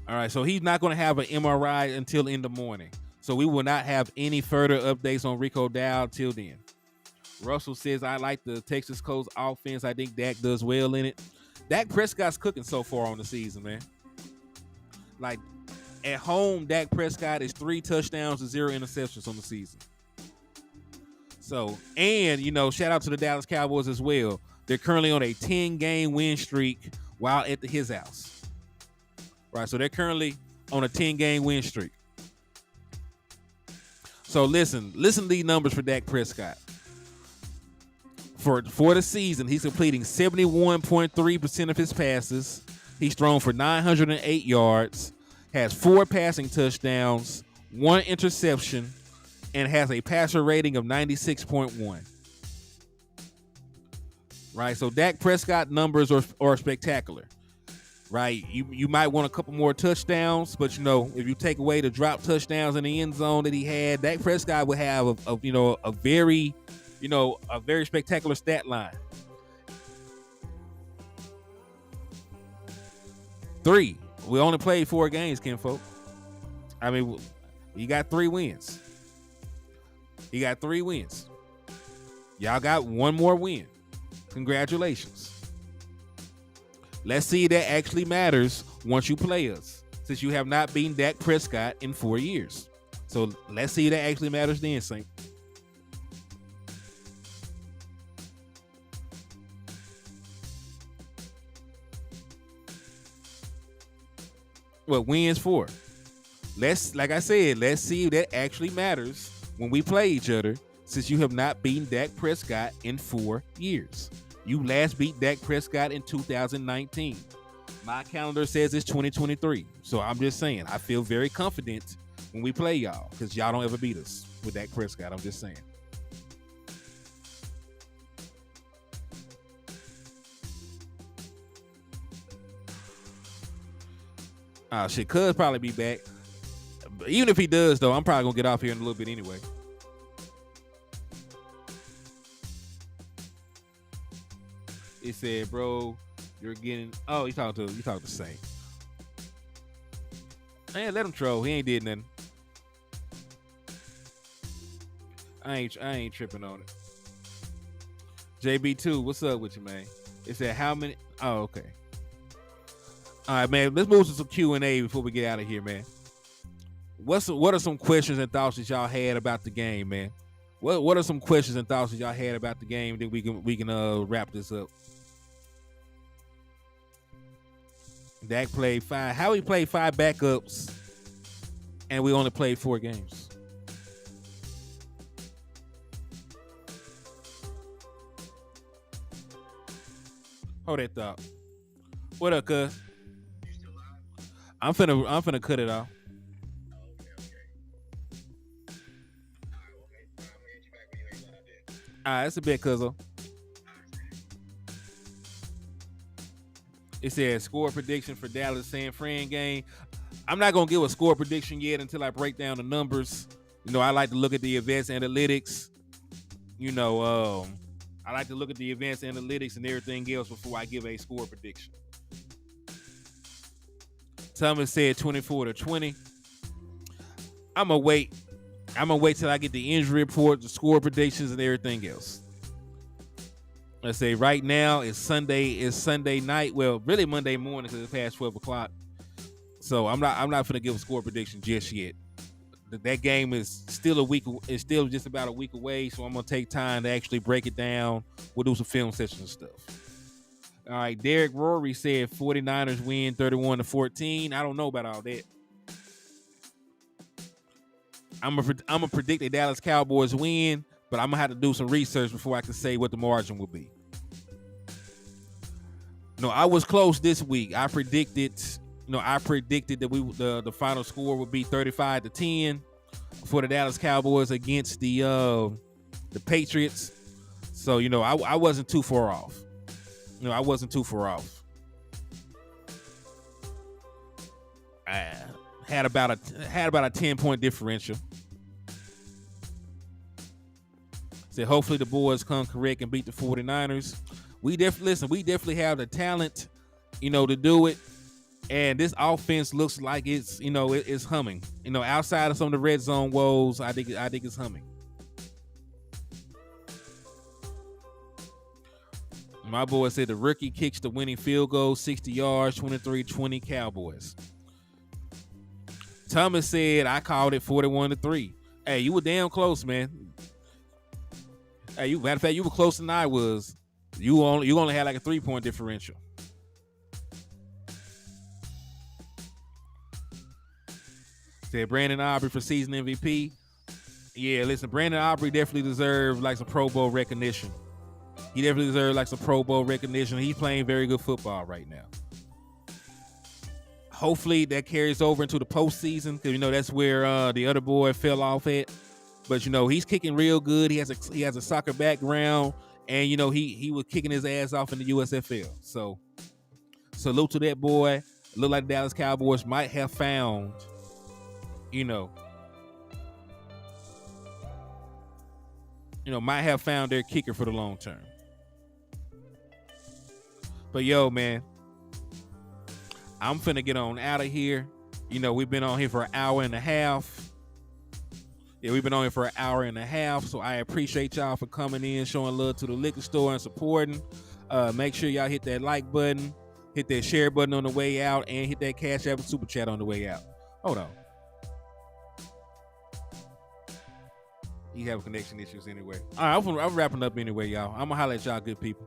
All right, so he's not going to have an MRI until in the morning. So we will not have any further updates on Rico Dowd till then. Russell says, I like the Texas Colts offense. I think Dak does well in it. Dak Prescott's cooking so far on the season, man. Like, at home, Dak Prescott is 3 touchdowns and 0 interceptions on the season. So, and, you know, shout out to the Dallas Cowboys as well. They're currently on a 10-game win streak while at his house. Right, so they're currently on a 10-game win streak. So listen to these numbers for Dak Prescott. For the season, he's completing 71.3% of his passes. He's thrown for 908 yards, has 4 passing touchdowns, 1 interception, and has a passer rating of 96.1. Right, so Dak Prescott numbers are spectacular. Right, you might want a couple more touchdowns, but you know, if you take away the drop touchdowns in the end zone that he had, Dak Prescott would have a very spectacular stat line. 3. We only played 4 games, kinfolk. I mean, you got 3 wins. Y'all got 1 more win. Congratulations. Let's see if that actually matters once you play us, since you have not beaten Dak Prescott in 4 years. So let's see if that actually matters then, Saint. What wins for? Like I said, let's see if that actually matters when we play each other, since you have not beaten Dak Prescott in 4 years. You last beat Dak Prescott in 2019. My calendar says it's 2023. So I'm just saying, I feel very confident when we play y'all, because y'all don't ever beat us with Dak Prescott. I'm just saying. Shit, Cuz probably be back. Even if he does, though, I'm probably going to get off here in a little bit anyway. It said, bro, you're getting... Oh, you talking to Saint. Man, let him troll. He ain't did nothing. I ain't tripping on it. JB2, what's up with you, man? It said, how many... Oh, okay. All right, man, let's move to some Q&A before we get out of here, man. What are some questions and thoughts that y'all had about the game, man? What are some questions and thoughts that y'all had about the game that we can wrap this up? Dak played 5. How he played 5 backups, and we only played 4 games. Hold that thought. What up, cuz? I'm finna cut it off. All right, that's a bit, cuzzo. It says score prediction for Dallas San Fran game. I'm not gonna give a score prediction yet until I break down the numbers. You know, I like to look at the advanced analytics. You know, I like to look at the advanced analytics and everything else before I give a score prediction. Thomas said 24-20. I'm gonna wait till I get the injury report, the score predictions, and everything else. Let's say right now it's Sunday night. Well, really Monday morning because it's past 12 o'clock. So I'm not gonna give a score prediction just yet. That game is still it's still just about a week away. So I'm gonna take time to actually break it down. We'll do some film sessions and stuff. All right, Derek Rory said 49ers win 31-14. I don't know about all that. I'm gonna predict the Dallas Cowboys win, but I'm gonna have to do some research before I can say what the margin will be. No, I was close this week. I predicted that the final score would be 35-10 for the Dallas Cowboys against the Patriots. So, you know, I wasn't too far off. I wasn't too far off. had about a 10-point differential. Said hopefully the boys come correct and beat the 49ers. We definitely have the talent, to do it. And this offense looks like it's, it's humming. Outside of some of the red zone woes, I think it's humming. My boy said the rookie kicks the winning field goal, 60 yards, 23-20 Cowboys. Thomas said I called it 41-3. Hey, you were damn close, man. Hey, matter of fact, you were closer than I was. You only had like a 3-point differential. Said Brandon Aubrey for season MVP. Yeah, listen, Brandon Aubrey definitely deserves like some Pro Bowl recognition. He definitely deserves like some Pro Bowl recognition. He's playing very good football right now. Hopefully that carries over into the postseason because that's where the other boy fell off at. But he's kicking real good. He has a soccer background, and he was kicking his ass off in the USFL. So salute to that boy. Look like the Dallas Cowboys might have found, might have found their kicker for the long term. But yo, man, I'm finna get on out of here. We've been on here for an hour and a half. Yeah, we've been on here for an hour and a half. So I appreciate y'all for coming in, showing love to the liquor store and supporting. Make sure y'all hit that like button, hit that share button on the way out, and hit that Cash App and Super Chat on the way out. Hold on. You have connection issues anyway. All right, I'm wrapping up anyway, y'all. I'm gonna holler at y'all good people.